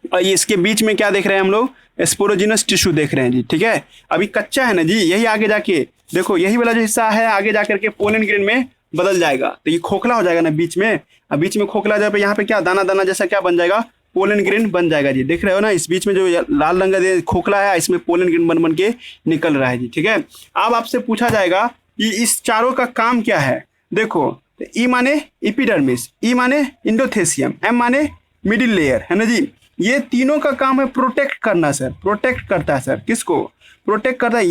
और ये इसके बीच में क्या देख रहे हैं हम लोग, स्पोरोजिनस टिश्यू देख रहे हैं जी। ठीक है, अभी कच्चा है ना जी, यही आगे जाके देखो यही वाला जो हिस्सा है आगे जाकर के पोलन ग्रेन में बदल जाएगा। तो ये खोखला हो जाएगा ना बीच में, अब बीच में खोखला जाए यहाँ पे क्या दाना दाना जैसा क्या बन जाएगा, पोलन ग्रेन बन जाएगा जी। देख रहे हो ना, इस बीच में जो लाल रंग का खोखला है इसमें पोलन ग्रेन बन बन के निकल रहा है जी। ठीक है, अब आपसे पूछा जाएगा कि इस चारों का काम क्या है। देखो, ई माने एपिडर्मिस, ई माने इंडोथेसियम, एम माने मिडिल लेयर है ना जी। ये तीनों का काम है प्रोटेक्ट करना सर, प्रोटेक्ट करता है सर, किसको प्रोटेक्ट करता है,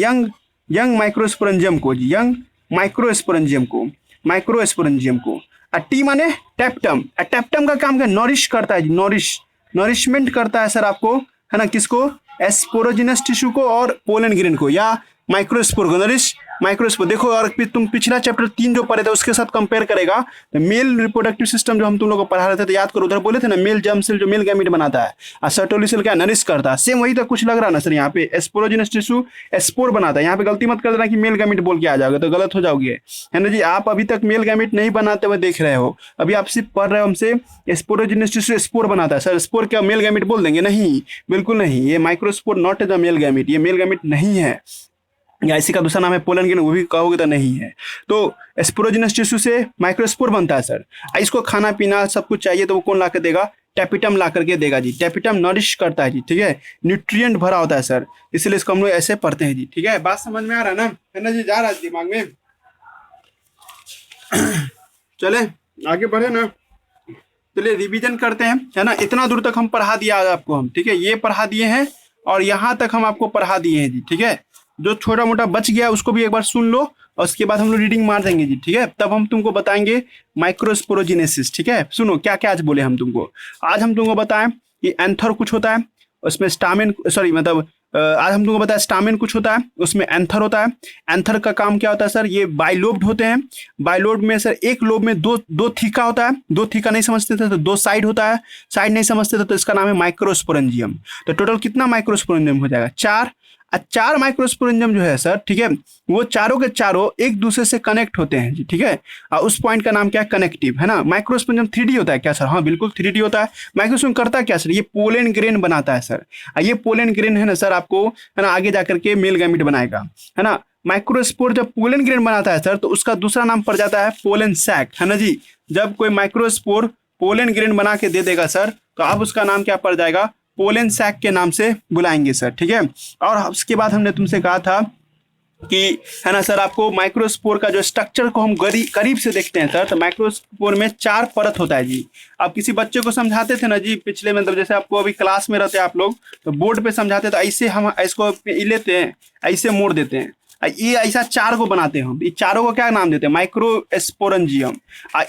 यंग माइक्रोस्पोरेंजियम को जी, यंग माइक्रोस्पोरेंजियम को, माइक्रोस्पोरेंजियम को। टी माने टेप्टम, टेप्टम का काम क्या, नॉरिश करता है जी, नॉरिशमेंट करता है सर आपको, है ना, किसको, स्पोरोजिनस टिश्यू को और पोलन ग्रेन को, या माइक्रोस्पोर को, नॉरिश माइक्रोस्पोर। देखो, और तुम पिछला चैप्टर 3 जो पढ़े थे उसके साथ कंपेयर करेगा तो मेल रिप्रोडक्टिव सिस्टम जो हम तुम लोग को पढ़ा रहे थे तो याद करो, उधर बोले थे ना मेल जर्म सेल जो मेल गैमीट बनाता है, और सर्टोली सेल क्या नरिश करता है, सेम वही तो कुछ लग रहा है ना सर। यहाँ पे स्पोरोजिनस टिश्यू स्पोर बनाता है, यहाँ पे गलती मत कर देना कि मेल गैमीट बोल के आ जाओगे तो गलत हो जाओगे, है ना जी। आप अभी तक मेल गैमीट नहीं बनाते हुए देख रहे हो, अभी आप सिर्फ पढ़ रहे हो हमसे स्पोरोजिनस टिश्यू स्पोर बनाता है। सर स्पोर क्या मेल गैमीट बोल देंगे, नहीं बिल्कुल नहीं, ये microspore not the male gamete, ये मेल गैमीट नहीं है, या इसी का दूसरा नाम है पोलन ग्रेन, वो भी कहोगे तो नहीं है। तो स्पोरोजिनस टिश्यू से माइक्रोस्पोर बनता है सर, इसको खाना पीना सब कुछ चाहिए तो वो कौन ला के देगा, टेपिटम ला करके देगा जी। टेपिटम नरिश करता है जी, ठीक है, न्यूट्रिएंट भरा होता है सर, इसलिए इसको हम लोग ऐसे पढ़ते हैं जी। ठीक है, बात समझ में आ रहा है ना जी, जा रहा है दिमाग में। चले आगे बढ़े ना, चलिए रिवीजन करते हैं, है ना। इतना दूर तक हम पढ़ा दिया आज आपको हम, ठीक है, ये पढ़ा दिए हैं और यहाँ तक हम आपको पढ़ा दिए हैं जी। ठीक है, जो छोटा मोटा बच गया उसको भी एक बार सुन लो और उसके बाद हम लोग रीडिंग मार देंगे जी। ठीक है, तब हम तुमको बताएंगे माइक्रोस्पोरोजिनेसिस। ठीक है, सुनो क्या क्या आज बोले हम तुमको। आज हम तुमको बताएं कि एंथर कुछ होता है, उसमें स्टामिन, सॉरी मतलब आज हम तुमको बताया स्टामिन कुछ होता है, उसमें एंथर होता है। एंथर का काम क्या होता है सर, ये बाइलोब्ड होते हैं। बाइलोब्ड में सर एक लोब में दो थीका होता है, दो थीका नहीं समझते थे तो दो साइड होता है, साइड नहीं समझते थे तो इसका नाम है माइक्रोस्पोरेंजियम। तो टोटल कितना माइक्रोस्पोरेंजियम हो जाएगा, 4। चार माइक्रोस्पोरेंजियम जो है सर, ठीक है, वो चारों के चारों एक दूसरे से कनेक्ट होते हैं जी। ठीक है, और उस पॉइंट का नाम क्या है, कनेक्टिव, है ना। माइक्रोस्पोरेंजियम 3D होता है क्या सर, हाँ बिल्कुल 3D होता है। माइक्रोस्पोरेंजियम करता क्या सर, ये पोलन ग्रेन बनाता है सर, ये पोलन ग्रेन है ना सर आपको, है ना, आगे जाकर के मेल गैमीट बनाएगा, है ना। माइक्रोस्पोर जब पोलन ग्रेन बनाता है सर तो उसका दूसरा नाम पड़ जाता है पोलन सैक, है ना जी। जब कोई माइक्रोस्पोर पोलन ग्रेन बना के दे देगा सर तो अब उसका नाम क्या पड़ जाएगा, पोलन सैक के नाम से बुलाएंगे सर। ठीक है, और उसके बाद हमने तुमसे कहा था कि, है ना सर, आपको माइक्रोस्पोर का जो स्ट्रक्चर को हम करीब से देखते हैं सर, तो माइक्रोस्पोर में 4 परत होता है जी। आप किसी बच्चे को समझाते थे ना जी पिछले, मतलब जैसे आपको अभी क्लास में रहते हैं आप लोग तो बोर्ड पे समझाते तो ऐसे हम इसको लेते हैं, ऐसे मोड़ देते हैं, ये ऐसा 4 को बनाते हैं हम। ये चारों को क्या नाम देते हैं, माइक्रोस्पोरेंजियम।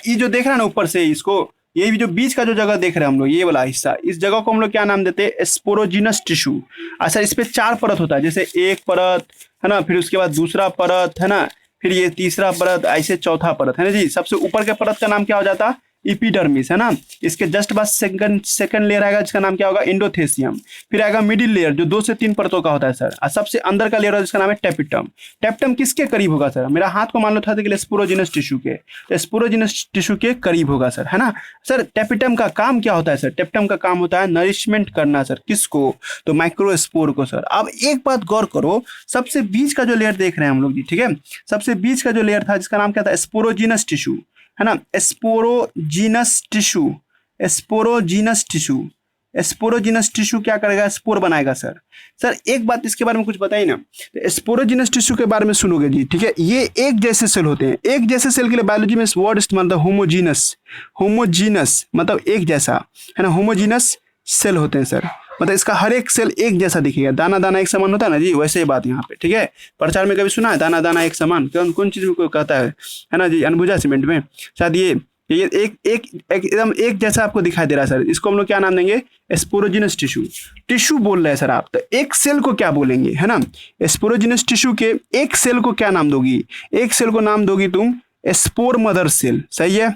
ये जो देख रहे हैं ना ऊपर से, इसको ये भी जो बीच का जो जगह देख रहे हैं हम लोग, ये वाला हिस्सा, इस जगह को हम लोग क्या नाम देते हैं, स्पोरोजिनस टिश्यू। अच्छा, इस पे 4 परत होता है, जैसे एक परत, है ना, फिर उसके बाद दूसरा परत, है ना, फिर ये तीसरा परत, ऐसे चौथा परत, है ना जी। सबसे ऊपर के परत का नाम क्या हो जाता है, एपिडर्मिस, है ना। इसके जस्ट बाद सेकंड लेयर आएगा जिसका नाम क्या होगा, इंडोथेसियम। फिर आएगा मिडिल लेयर जो 2 से 3 परतों का होता है सर, और सबसे अंदर का लेयर होगा जिसका नाम है टेपिटम। टेपिटम किसके करीब होगा सर, मेरा हाथ को मान लो था कि स्पोरोजिनस टिश्यू के, तो स्पोरोजिनस टिश्यू के करीब होगा सर, है ना। सर टेपिटम का काम क्या होता है सर, टेपिटम का काम होता है नरिशमेंट करना सर, किसको, तो माइक्रोस्पोर को सर। अब एक बात गौर करो, सबसे बीच का जो लेयर देख रहे हैं हम लोग जी, ठीक है, सबसे बीच का जो लेयर था जिसका नाम क्या था, स्पोरोजिनस टिश्यू, है ना, sporogenous tissue, sporogenous tissue. Sporogenous tissue क्या करेगा, स्पोर बनाएगा सर। सर एक बात इसके बारे में कुछ बताइए ना, तो स्पोरोजिनस टिश्यू के बारे में सुनोगे जी, ठीक है, ये एक जैसे सेल होते हैं। एक जैसे सेल के लिए बायोलॉजी में इस वर्ड इस्तेमाल होता है होमोजीनस, होमोजीनस मतलब एक जैसा, है ना, होमोजीनस सेल होते हैं सर, मतलब इसका हर एक सेल एक जैसा दिखेगा, दाना दाना एक समान होता है ना जी, वैसे ही बात यहाँ पे। ठीक है, प्रचार में कभी सुना है दाना दाना एक समान, कौन चीज को कहता है ना जी, अनबुझा सीमेंट में शायद ये एकदम एक जैसा आपको दिखाई दे रहा है सर, इसको हम लोग क्या नाम देंगे, स्पोरोजिनस टिश्यू। टिश्यू बोल रहे हैं सर आप, तो एक सेल को क्या बोलेंगे, है ना, स्पोरोजिनस टिश्यू के एक सेल को क्या नाम दोगी, एक सेल को नाम दोगी तुम स्पोर मदर सेल, सही है।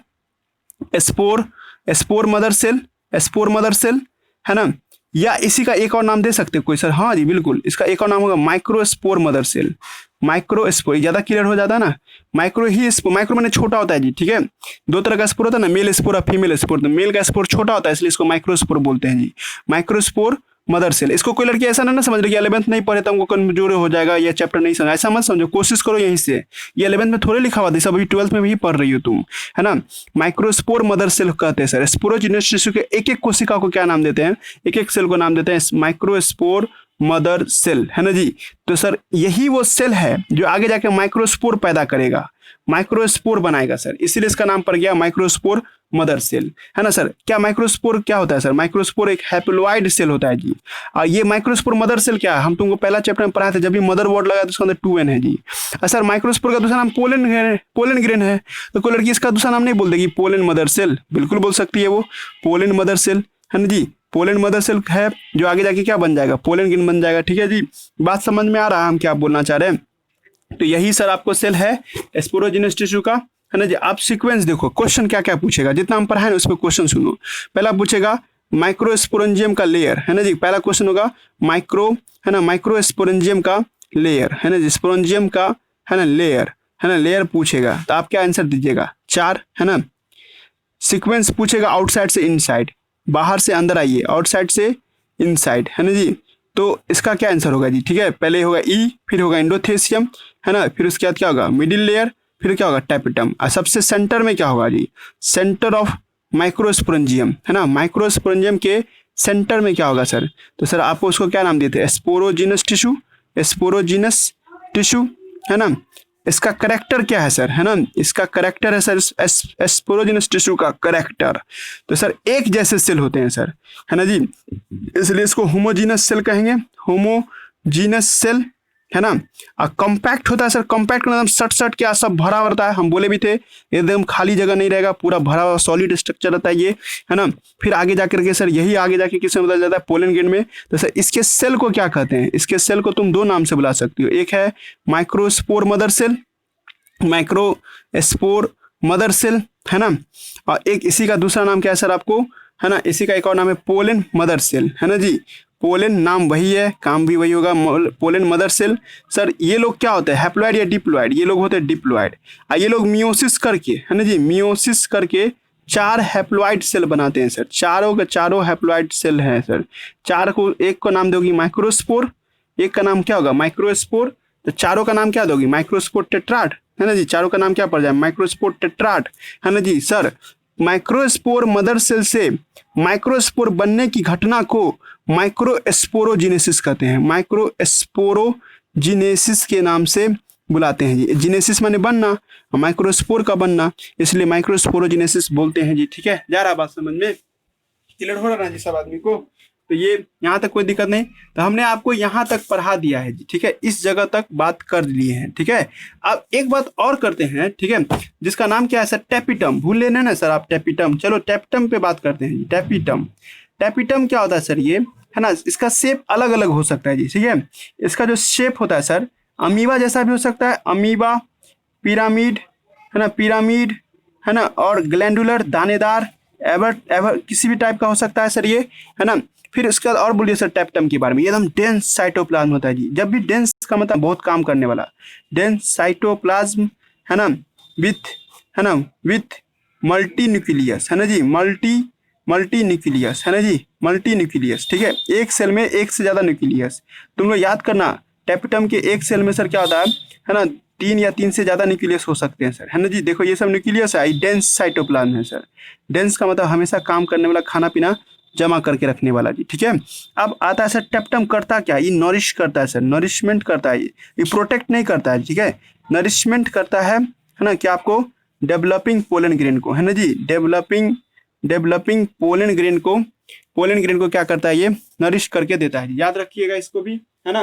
Spore, spore mother cell, spore mother cell, है ना। या इसी का एक और नाम दे सकते हो कोई सर? हाँ जी बिल्कुल, इसका एक और नाम होगा माइक्रोस्पोर मदर सेल। माइक्रोस्पोर ज्यादा क्लियर हो जाता है ना। माइक्रो ही स्पोर, माइक्रो मैंने छोटा होता है जी, ठीक है। दो तरह का स्पोर होता है ना, मेल स्पोर और फीमेल स्पोर। तो मेल का स्पोर छोटा होता है इसलिए इसको माइक्रोस्पोर बोलते हैं जी। Microspore mother cell. इसको कोई लड़की ऐसा ना समझ रही कि 11th नहीं पढ़े तो हमको कमजोर हो जाएगा, ये चैप्टर नहीं समझ, ऐसा मत समझो, कोशिश करो यहीं से। ये 11th में थोड़े लिखा हुआ था, सब अभी 12th में भी पढ़ रही हो तुम, है ना। माइक्रोस्पोर मदर सेल कहते हैं सर। स्पोरोजिनस टिश्यू के एक एक कोशिका को क्या नाम देते हैं? एक एक सेल को नाम देते हैं माइक्रोस्पोर मदर सेल, है ना जी। तो सर यही वो सेल है जो आगे जाके माइक्रोस्पोर पैदा करेगा, माइक्रोस्पोर बनाएगा सर, इसीलिए इसका नाम पड़ गया माइक्रोस्पोर मदर सेल, है ना सर। क्या माइक्रोस्पोर क्या होता है सर? माइक्रोस्पोर एक हैप्लोइड सेल होता है जी। और ये माइक्रोस्पोर मदर सेल क्या है? हम तुमको पहला चैप्टर में पढ़ाया था, जब भी मदर वर्ड लगा तो उसके अंदर 2n है जी। सर माइक्रोस्पोर का दूसरा नाम पोलन है, पोलन ग्रेन है। तो कोई लड़की इसका दूसरा नाम नहीं बोल देगी पोलन मदर सेल? बिल्कुल बोल सकती है वो, पोलन मदर सेल, है ना जी। पोलन मदर सेल है जो आगे जाके क्या बन जाएगा? पोलन ग्रेन बन जाएगा, ठीक है जी। बात समझ में आ रहा है हम क्या बोलना चाह रहे हैं? तो यही सर आपको सेल है स्पोरोजिनस टिश्यू का, है ना जी। आप सीक्वेंस देखो, क्वेश्चन क्या क्या पूछेगा, जितना हम पढ़ाए ना उसमें क्वेश्चन सुनो। पहला पूछेगा माइक्रोस्पोरेंजियम का लेयर, है ना जी। पहला क्वेश्चन होगा माइक्रो, है ना, माइक्रोस्पोरेंजियम का लेयर, है ना जी। स्पोरेंजियम का, है ना, लेयर, है ना, लेयर पूछेगा। तो आप क्या आंसर दीजिएगा? 4, है ना। सीक्वेंस पूछेगा आउटसाइड से इनसाइड, बाहर से अंदर आइए, आउटसाइड से इनसाइड, है ना जी। तो इसका क्या आंसर होगा जी? ठीक है, पहले होगा ई, फिर होगा एंडोथेसियम, है ना, फिर उसके बाद क्या होगा? मिडिल लेयर, फिर क्या होगा? टैपिटम। और सबसे सेंटर में क्या होगा जी? सेंटर ऑफ माइक्रोस्पोरेंजियम, है ना। माइक्रोस्पोरेंजियम के सेंटर में क्या होगा सर? तो सर आपको उसको क्या नाम देते हैं? स्पोरोजिनस टिश्यू, स्पोरोजिनस टिश्यू, है ना। इसका करेक्टर क्या है सर? है ना, इसका करेक्टर है सर स्पोरोजिनस टिश्यू का करेक्टर। तो सर एक जैसे सेल होते हैं सर, है ना जी, इसलिए इसको होमोजीनस सेल कहेंगे, होमोजीनस सेल, है ना। और कॉम्पैक्ट होता है सर। कॉम्पैक्ट मतलब सट सट के सब भरा रहता है, हम बोले भी थे एकदम खाली जगह नहीं रहेगा, पूरा भरा हुआ सॉलिड स्ट्रक्चर रहता है ये, है ना। फिर आगे जाकर के सर यही आगे जाके किसमें बदल जाता है? पोलन ग्रेन में। तो सर इसके सेल को क्या कहते हैं? इसके सेल को तुम दो नाम से बुला सकती हो, एक है microspore mother cell, microspore mother cell, है ना। और एक इसी का दूसरा नाम क्या है सर आपको? है ना, इसी का एक और नाम है पोलन मदर सेल, है ना जी। पोलन नाम वही है, काम भी वही होगा, पोलन मदर सेल। सर ये लोग क्या होते हैं? हैप्लॉइड या डिप्लॉइड? ये लोग होते हैं डिप्लॉइड। और ये लोग मियोसिस करके, है ना जी, मियोसिस करके 4 हैप्लॉइड सेल बनाते हैं सर। चारों के चारों हैप्लॉइड सेल हैं सर। चार को, एक को नाम दोगी माइक्रोस्पोर, एक का नाम क्या होगा? माइक्रोस्पोर। तो चारों का नाम क्या दोगी? माइक्रोस्पोर टेट्राड, है ना जी। चारों का नाम क्या पड़ जाए? माइक्रोस्पोर टेट्राड, है ना जी। सर माइक्रोस्पोर मदर सेल से माइक्रोस्पोर बनने की घटना को माइक्रोस्पोरोजिनेसिस कहते हैं, माइक्रोस्पोरोजिनेसिस के नाम से बुलाते हैं जी। जिनेसिस माने बनना, माइक्रोस्पोर का बनना, इसलिए माइक्रोस्पोरोजिनेसिस बोलते हैं जी। ठीक है, जा रहा बात समझ में? क्लियर हो रहा है जी सब आदमी को? तो ये यहाँ तक कोई दिक्कत नहीं। तो हमने आपको यहाँ तक पढ़ा दिया है जी, ठीक है, इस जगह तक बात कर लिए हैं, ठीक है। अब एक बात और करते हैं, ठीक है, जिसका नाम क्या है सर? टैपिटम। भूल लेना ना सर आप टैपिटम। चलो टैपिटम पे बात करते हैं जी। टैपिटम, टैपिटम क्या होता है सर? ये, है ना, इसका शेप अलग अलग हो सकता है जी, ठीक है। इसका जो शेप होता है सर, अमीबा जैसा भी हो सकता है, अमीबा, पिरामिड, है ना, पिरामिड, है ना, और ग्लैंडुलर, दानेदार, एवर एवर किसी भी टाइप का हो सकता है सर ये, है ना। फिर उसके बाद और बोलिए सर टैप्टम के बारे में। ये एकदम डेंस साइटोप्लाज्म होता है जी। जब भी डेंस का मतलब बहुत काम करने वाला, डेंस साइटोप्लाज्म, है ना, विथ, है ना, विथ मल्टी न्यूक्लियस, है ना जी, मल्टी न्यूक्लियस, है ना जी, मल्टी न्यूक्लियस, ठीक है। एक सेल में एक से ज्यादा न्यूक्लियस। तुम लोग याद करना, टैप्टम के एक सेल में सर क्या होता है ना, 3 या 3 से ज्यादा न्यूक्लियस हो सकते हैं सर, है ना जी। देखो ये सब न्यूक्लियस है, डेंस साइटोप्लाज्म है सर। डेंस का मतलब हमेशा काम करने वाला, खाना पीना जमा करके रखने वाला जी, ठीक है। अब आता है सर टैप्टम करता क्या? ये नरिश करता है सर, नरिशमेंट करता है। ये प्रोटेक्ट नहीं करता है, ठीक है, नरिशमेंट करता है ना। क्या आपको? डेवलपिंग पोलन ग्रेन को, है ना जी, डेवलपिंग पोलन ग्रेन को क्या करता है? ये नरिश करके देता है, याद रखिएगा इसको भी, है ना।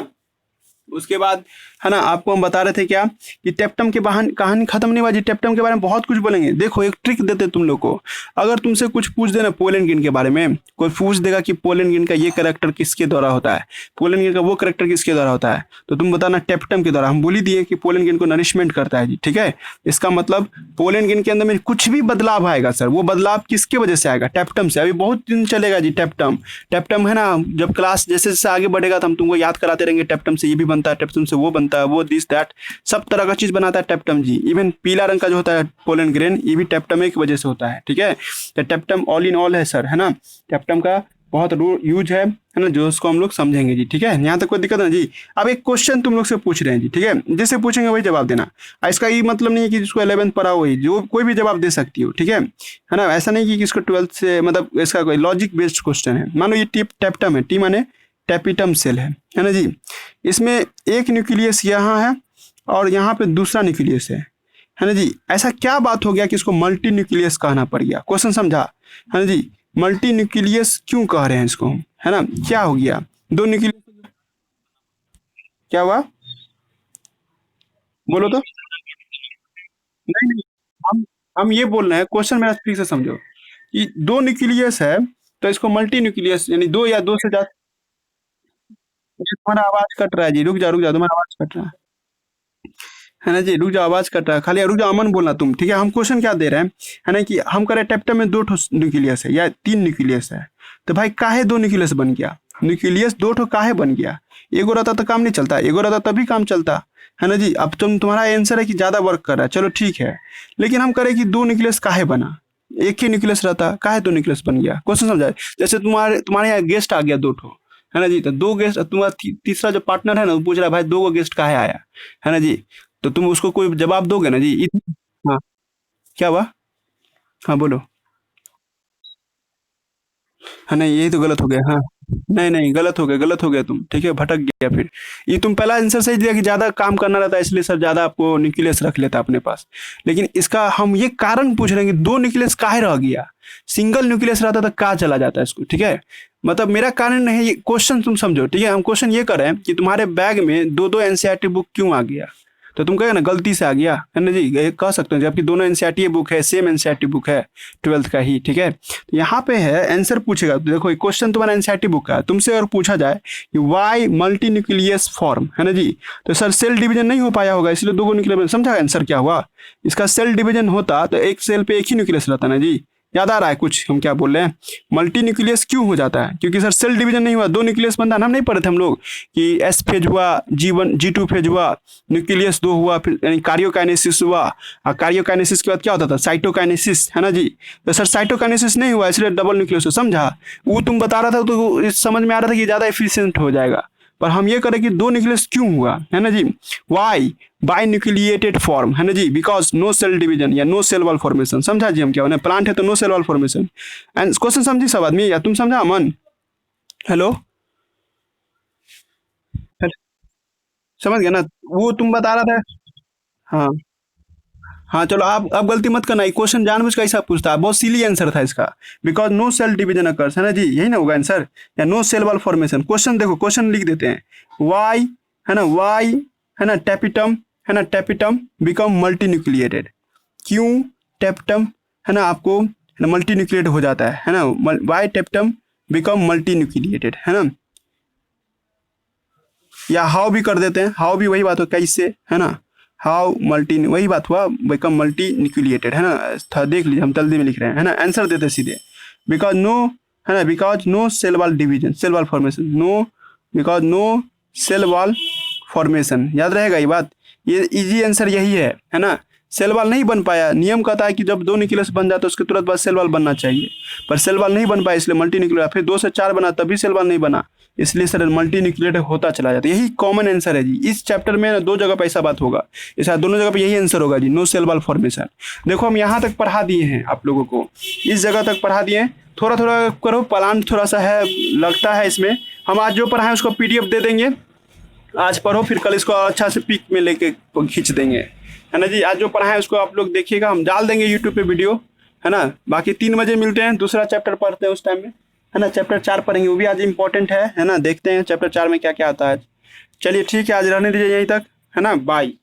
उसके बाद है ना आपको हम बता रहे थे क्या कि टेप्टम के कहानी खत्म नहीं हुआ जी। टेप्टम के बारे में बहुत कुछ बोलेंगे। देखो एक ट्रिक देते तुम लोग को, अगर तुमसे कुछ पूछ देना पोलेनगिन के बारे में, कोई पूछ देगा कि पोलेनगिन का ये कैरेक्टर किसके द्वारा होता है, पोलेनगिन का वो कैरेक्टर किसके द्वारा होता है, तो तुम बताना टेप्टम के द्वारा। हम बोल ही दिए कि पोलेनगिन को नरिशमेंट करता है जी, ठीक है। इसका मतलब पोलेनगिन के अंदर में कुछ भी बदलाव आएगा सर, वो बदलाव किसके वजह से आएगा, टेप्टम से। अभी बहुत दिन चलेगा जी टेप्टम। टेप्टम है ना, जब क्लास जैसे जैसे आगे बढ़ेगा तो हम तुमको याद कराते रहेंगे, टेप्टम से ये भी बनता है, टेप्टम से वो बनता है, वो दिस दैट सब तरह का चीज बनाता है टेप्टम जी। इवन पीला रंग का जो होता है पोलन ग्रेन, ये भी टेप्टम की वजह से होता है, ठीक है। तो टेप्टम ऑल इन ऑल है सर, है ना। टेप्टम का बहुत यूज है ना, जो उसको हम लोग समझेंगे जी, ठीक है। यहाँ तक कोई दिक्कत ना जी। अब एक क्वेश्चन तुम लोग से पूछ रहे हैं जी, ठीक है, जैसे पूछेंगे वही जवाब देना। इसका ये मतलब नहीं है कि जिसको 11th पढ़ा वही जो कोई भी जवाब दे सकती हो, ठीक है ना। ऐसा नहीं कि इसको 12th से, मतलब इसका कोई लॉजिक बेस्ड क्वेश्चन है। मानो ये टेप्टम है, टी माने टेपिटम सेल है ना जी। इसमें एक न्यूक्लियस यहाँ है और यहाँ पे दूसरा न्यूक्लियस है ना जी। ऐसा क्या बात हो गया कि इसको मल्टी न्यूक्लियस कहना पड़ गया, क्वेश्चन समझा, है ना जी। मल्टी न्यूक्लियस क्यों कह रहे हैं इसको, है ना, क्या हो गया, दो न्यूक्लियस, क्या हुआ, बोलो तो। नहीं नहीं, हम ये बोल रहे हैं, क्वेश्चन मेरा ठीक से समझो कि दो न्यूक्लियस है तो इसको मल्टी न्यूक्लियस, यानी दो या दो से ज्यादा। तुम्हारा आवाज कट रहा है जी, रुक जा, तुम्हारा आवाज कट रहा है ना जी, रुक जाओ, आवाज कट रहा है, खाली रुक जाओ, अमन बोलना तुम, ठीक है। हम क्वेश्चन क्या दे रहे हैं, है ना, कि हम कह रहे हैं टेप्टम में दो न्यूक्लियस है या तीन न्यूक्लियस है, तो भाई काहे दो न्यूक्लियस बन गया, न्यूक्लियस दो ठो काहे बन गया। एगो रहता तो काम नहीं चलता, एगो रहता तभी काम चलता, है ना जी। अब तुम्हारा आंसर है कि ज्यादा वर्क कर रहा है, चलो ठीक है, लेकिन हम करें कि दो न्यूक्लियस काहे बना, एक ही न्यूक्लियस रहता काहे दो न्यूक्लियस बन गया, क्वेश्चन समझाए। जैसे तुम्हारे यहाँ गेस्ट आ गया दो ठो, है ना जी, तो दो गेस्ट, तुम्हारा तीसरा जो पार्टनर है ना वो पूछ रहा है भाई दो गो गेस्ट काहे आया, है ना जी, तो तुम उसको कोई जवाब दोगे ना जी। हाँ, क्या हुआ, हाँ बोलो। हाँ नहीं, यही तो गलत हो गया, हाँ। नहीं नहीं, गलत हो गया तुम, ठीक है, भटक गया फिर। ये तुम पहला आंसर सही दिया कि ज्यादा काम करना रहता है इसलिए सर ज्यादा आपको न्यूक्लियस रख लेता अपने पास, लेकिन इसका हम ये कारण पूछ रहे हैं कि दो न्यूक्लियस काहे रह गया, सिंगल न्यूक्लियस रहता तो कहाँ चला जाता है इसको, ठीक है। मतलब मेरा कारण नहीं, ये क्वेश्चन तुम समझो, ठीक है। हम क्वेश्चन ये कर रहे हैं कि तुम्हारे बैग में दो दो एनसीईआरटी बुक क्यों आ गया, तो तुम कहेगा ना गलती से आ गया, है ना जी, ये कह सकते हो, जबकि दोनों एनसीईआरटी बुक है, सेम एनसीईआरटी बुक है, 12th का ही, ठीक है। तो यहाँ पे है आंसर पूछेगा, तो देखो क्वेश्चन तुम्हारा एनसीईआरटी बुक का है, तुमसे अगर पूछा जाए कि वाई मल्टी न्यूक्लियस फॉर्म, है ना जी, तो सर सेल डिवीजन नहीं हो पाया होगा इसलिए दो गो न्यूक्लियस, समझा आंसर क्या हुआ। इसका सेल डिवीजन होता तो एक सेल पे एक ही न्यूक्लियस रहता ना जी। याद आ रहा है कुछ हम क्या बोल रहे हैं, मल्टी न्यूक्लियस क्यों हो जाता है, क्योंकि सर सेल डिवीजन नहीं हुआ, दो न्यूक्लियस बनता है, हम नहीं पढ़े थे हम लोग कि एस फेज हुआ, G1 G2 फेज हुआ, न्यूक्लियस दो हुआ, फिर यानी कार्योकाइनेसिस हुआ, और कार्योकाइनेसिस के बाद क्या होता था, साइटोकाइनेसिस, है ना जी। तो सर साइटोकाइनेसिस नहीं हुआ इसलिए डबल न्यूक्लियस हो, समझा। वो तुम बता रहा था तो इस समझ में आ रहा था कि ज़्यादा एफिशिएंट हो जाएगा, पर हम ये करें कि दो न्यूक्लियस क्यों हुआ, है ना जी। वाई बाई न्यूक्लिएटेड फॉर्म, है ना जी, बिकॉज नो सेल डिवीजन या नो सेल वॉल फॉर्मेशन, समझा जी हम क्या होना, प्लांट है तो no cell wall formation. And question समझी सब आदमी, या तुम समझा अमन, हेलो, समझ गया ना, वो तुम बता रहा था। हाँ हाँ, चलो आप अब गलती मत करना, ये क्वेश्चन जानबूझ के ऐसा पूछता है, बहुत सिली आंसर था इसका, because no cell division occurs, है ना जी, यही ना होगा आंसर, या no cell wall formation. Question देखो, क्वेश्चन लिख देते हैं, वाई, है ना, वाई, है ना, टेपिटम, है ना, टेपिटम बिकम मल्टी न्यूक्लिएटेड, क्यों टेप्टम, है ना, आपको मल्टी न्यूक्लिएट हो जाता है ना, why tapetum become multinucleated, है ना, या हाउ भी कर देते हैं, हाउ भी वही बात हो, कैसे, है ना, हाउ मल्टी, वही बात हुआ, बिकम मल्टी न्यूक्लिएटेड, है ना, देख लीजिए हम जल्दी में लिख रहे हैं, है ना, आंसर देते सीधे, बिकॉज नो, है ना, because no cell wall division, cell wall formation, no, because no cell wall formation, याद रहेगा ये बात, ये इजी आंसर यही है ना। सेल वॉल नहीं बन पाया, नियम कहता है कि जब दो न्यूक्लियस बन जाए तो उसके तुरंत बाद सेल वॉल बनना चाहिए, पर सेल वॉल नहीं बन पाया इसलिए मल्टी न्यूक्लियर, फिर दो से चार बना तभी सेल वॉल नहीं बना, इसलिए सर मल्टी न्यूक्लिएट होता चला जाता है। यही कॉमन आंसर है जी, इस चैप्टर में दो जगह पे ऐसा बात होगा, ऐसा दोनों जगह पे यही आंसर होगा जी, नो सेल वॉल फॉर्मेशन। देखो हम यहाँ तक पढ़ा दिए हैं आप लोगों को, इस जगह तक पढ़ा दिए हैं, थोड़ा थोड़ा करो, प्लान थोड़ा सा है लगता है इसमें। हम आज जो पढ़ाएं उसको PDF दे देंगे, आज पढ़ो, फिर कल इसको अच्छा से पिक में लेके खींच देंगे, है ना जी। आज जो पढ़ाएं उसको आप लोग देखिएगा, हम डाल देंगे यूट्यूब पे वीडियो, है ना। बाकी 3 बजे मिलते हैं, दूसरा चैप्टर पढ़ते हैं उस टाइम में, है ना। चैप्टर 4 पढ़ेंगे, वो भी आज इंपॉर्टेंट है ना, देखते हैं चैप्टर 4 में क्या क्या आता है। चलिए ठीक है, आज रहने दीजिए यहीं तक, है ना, बाय।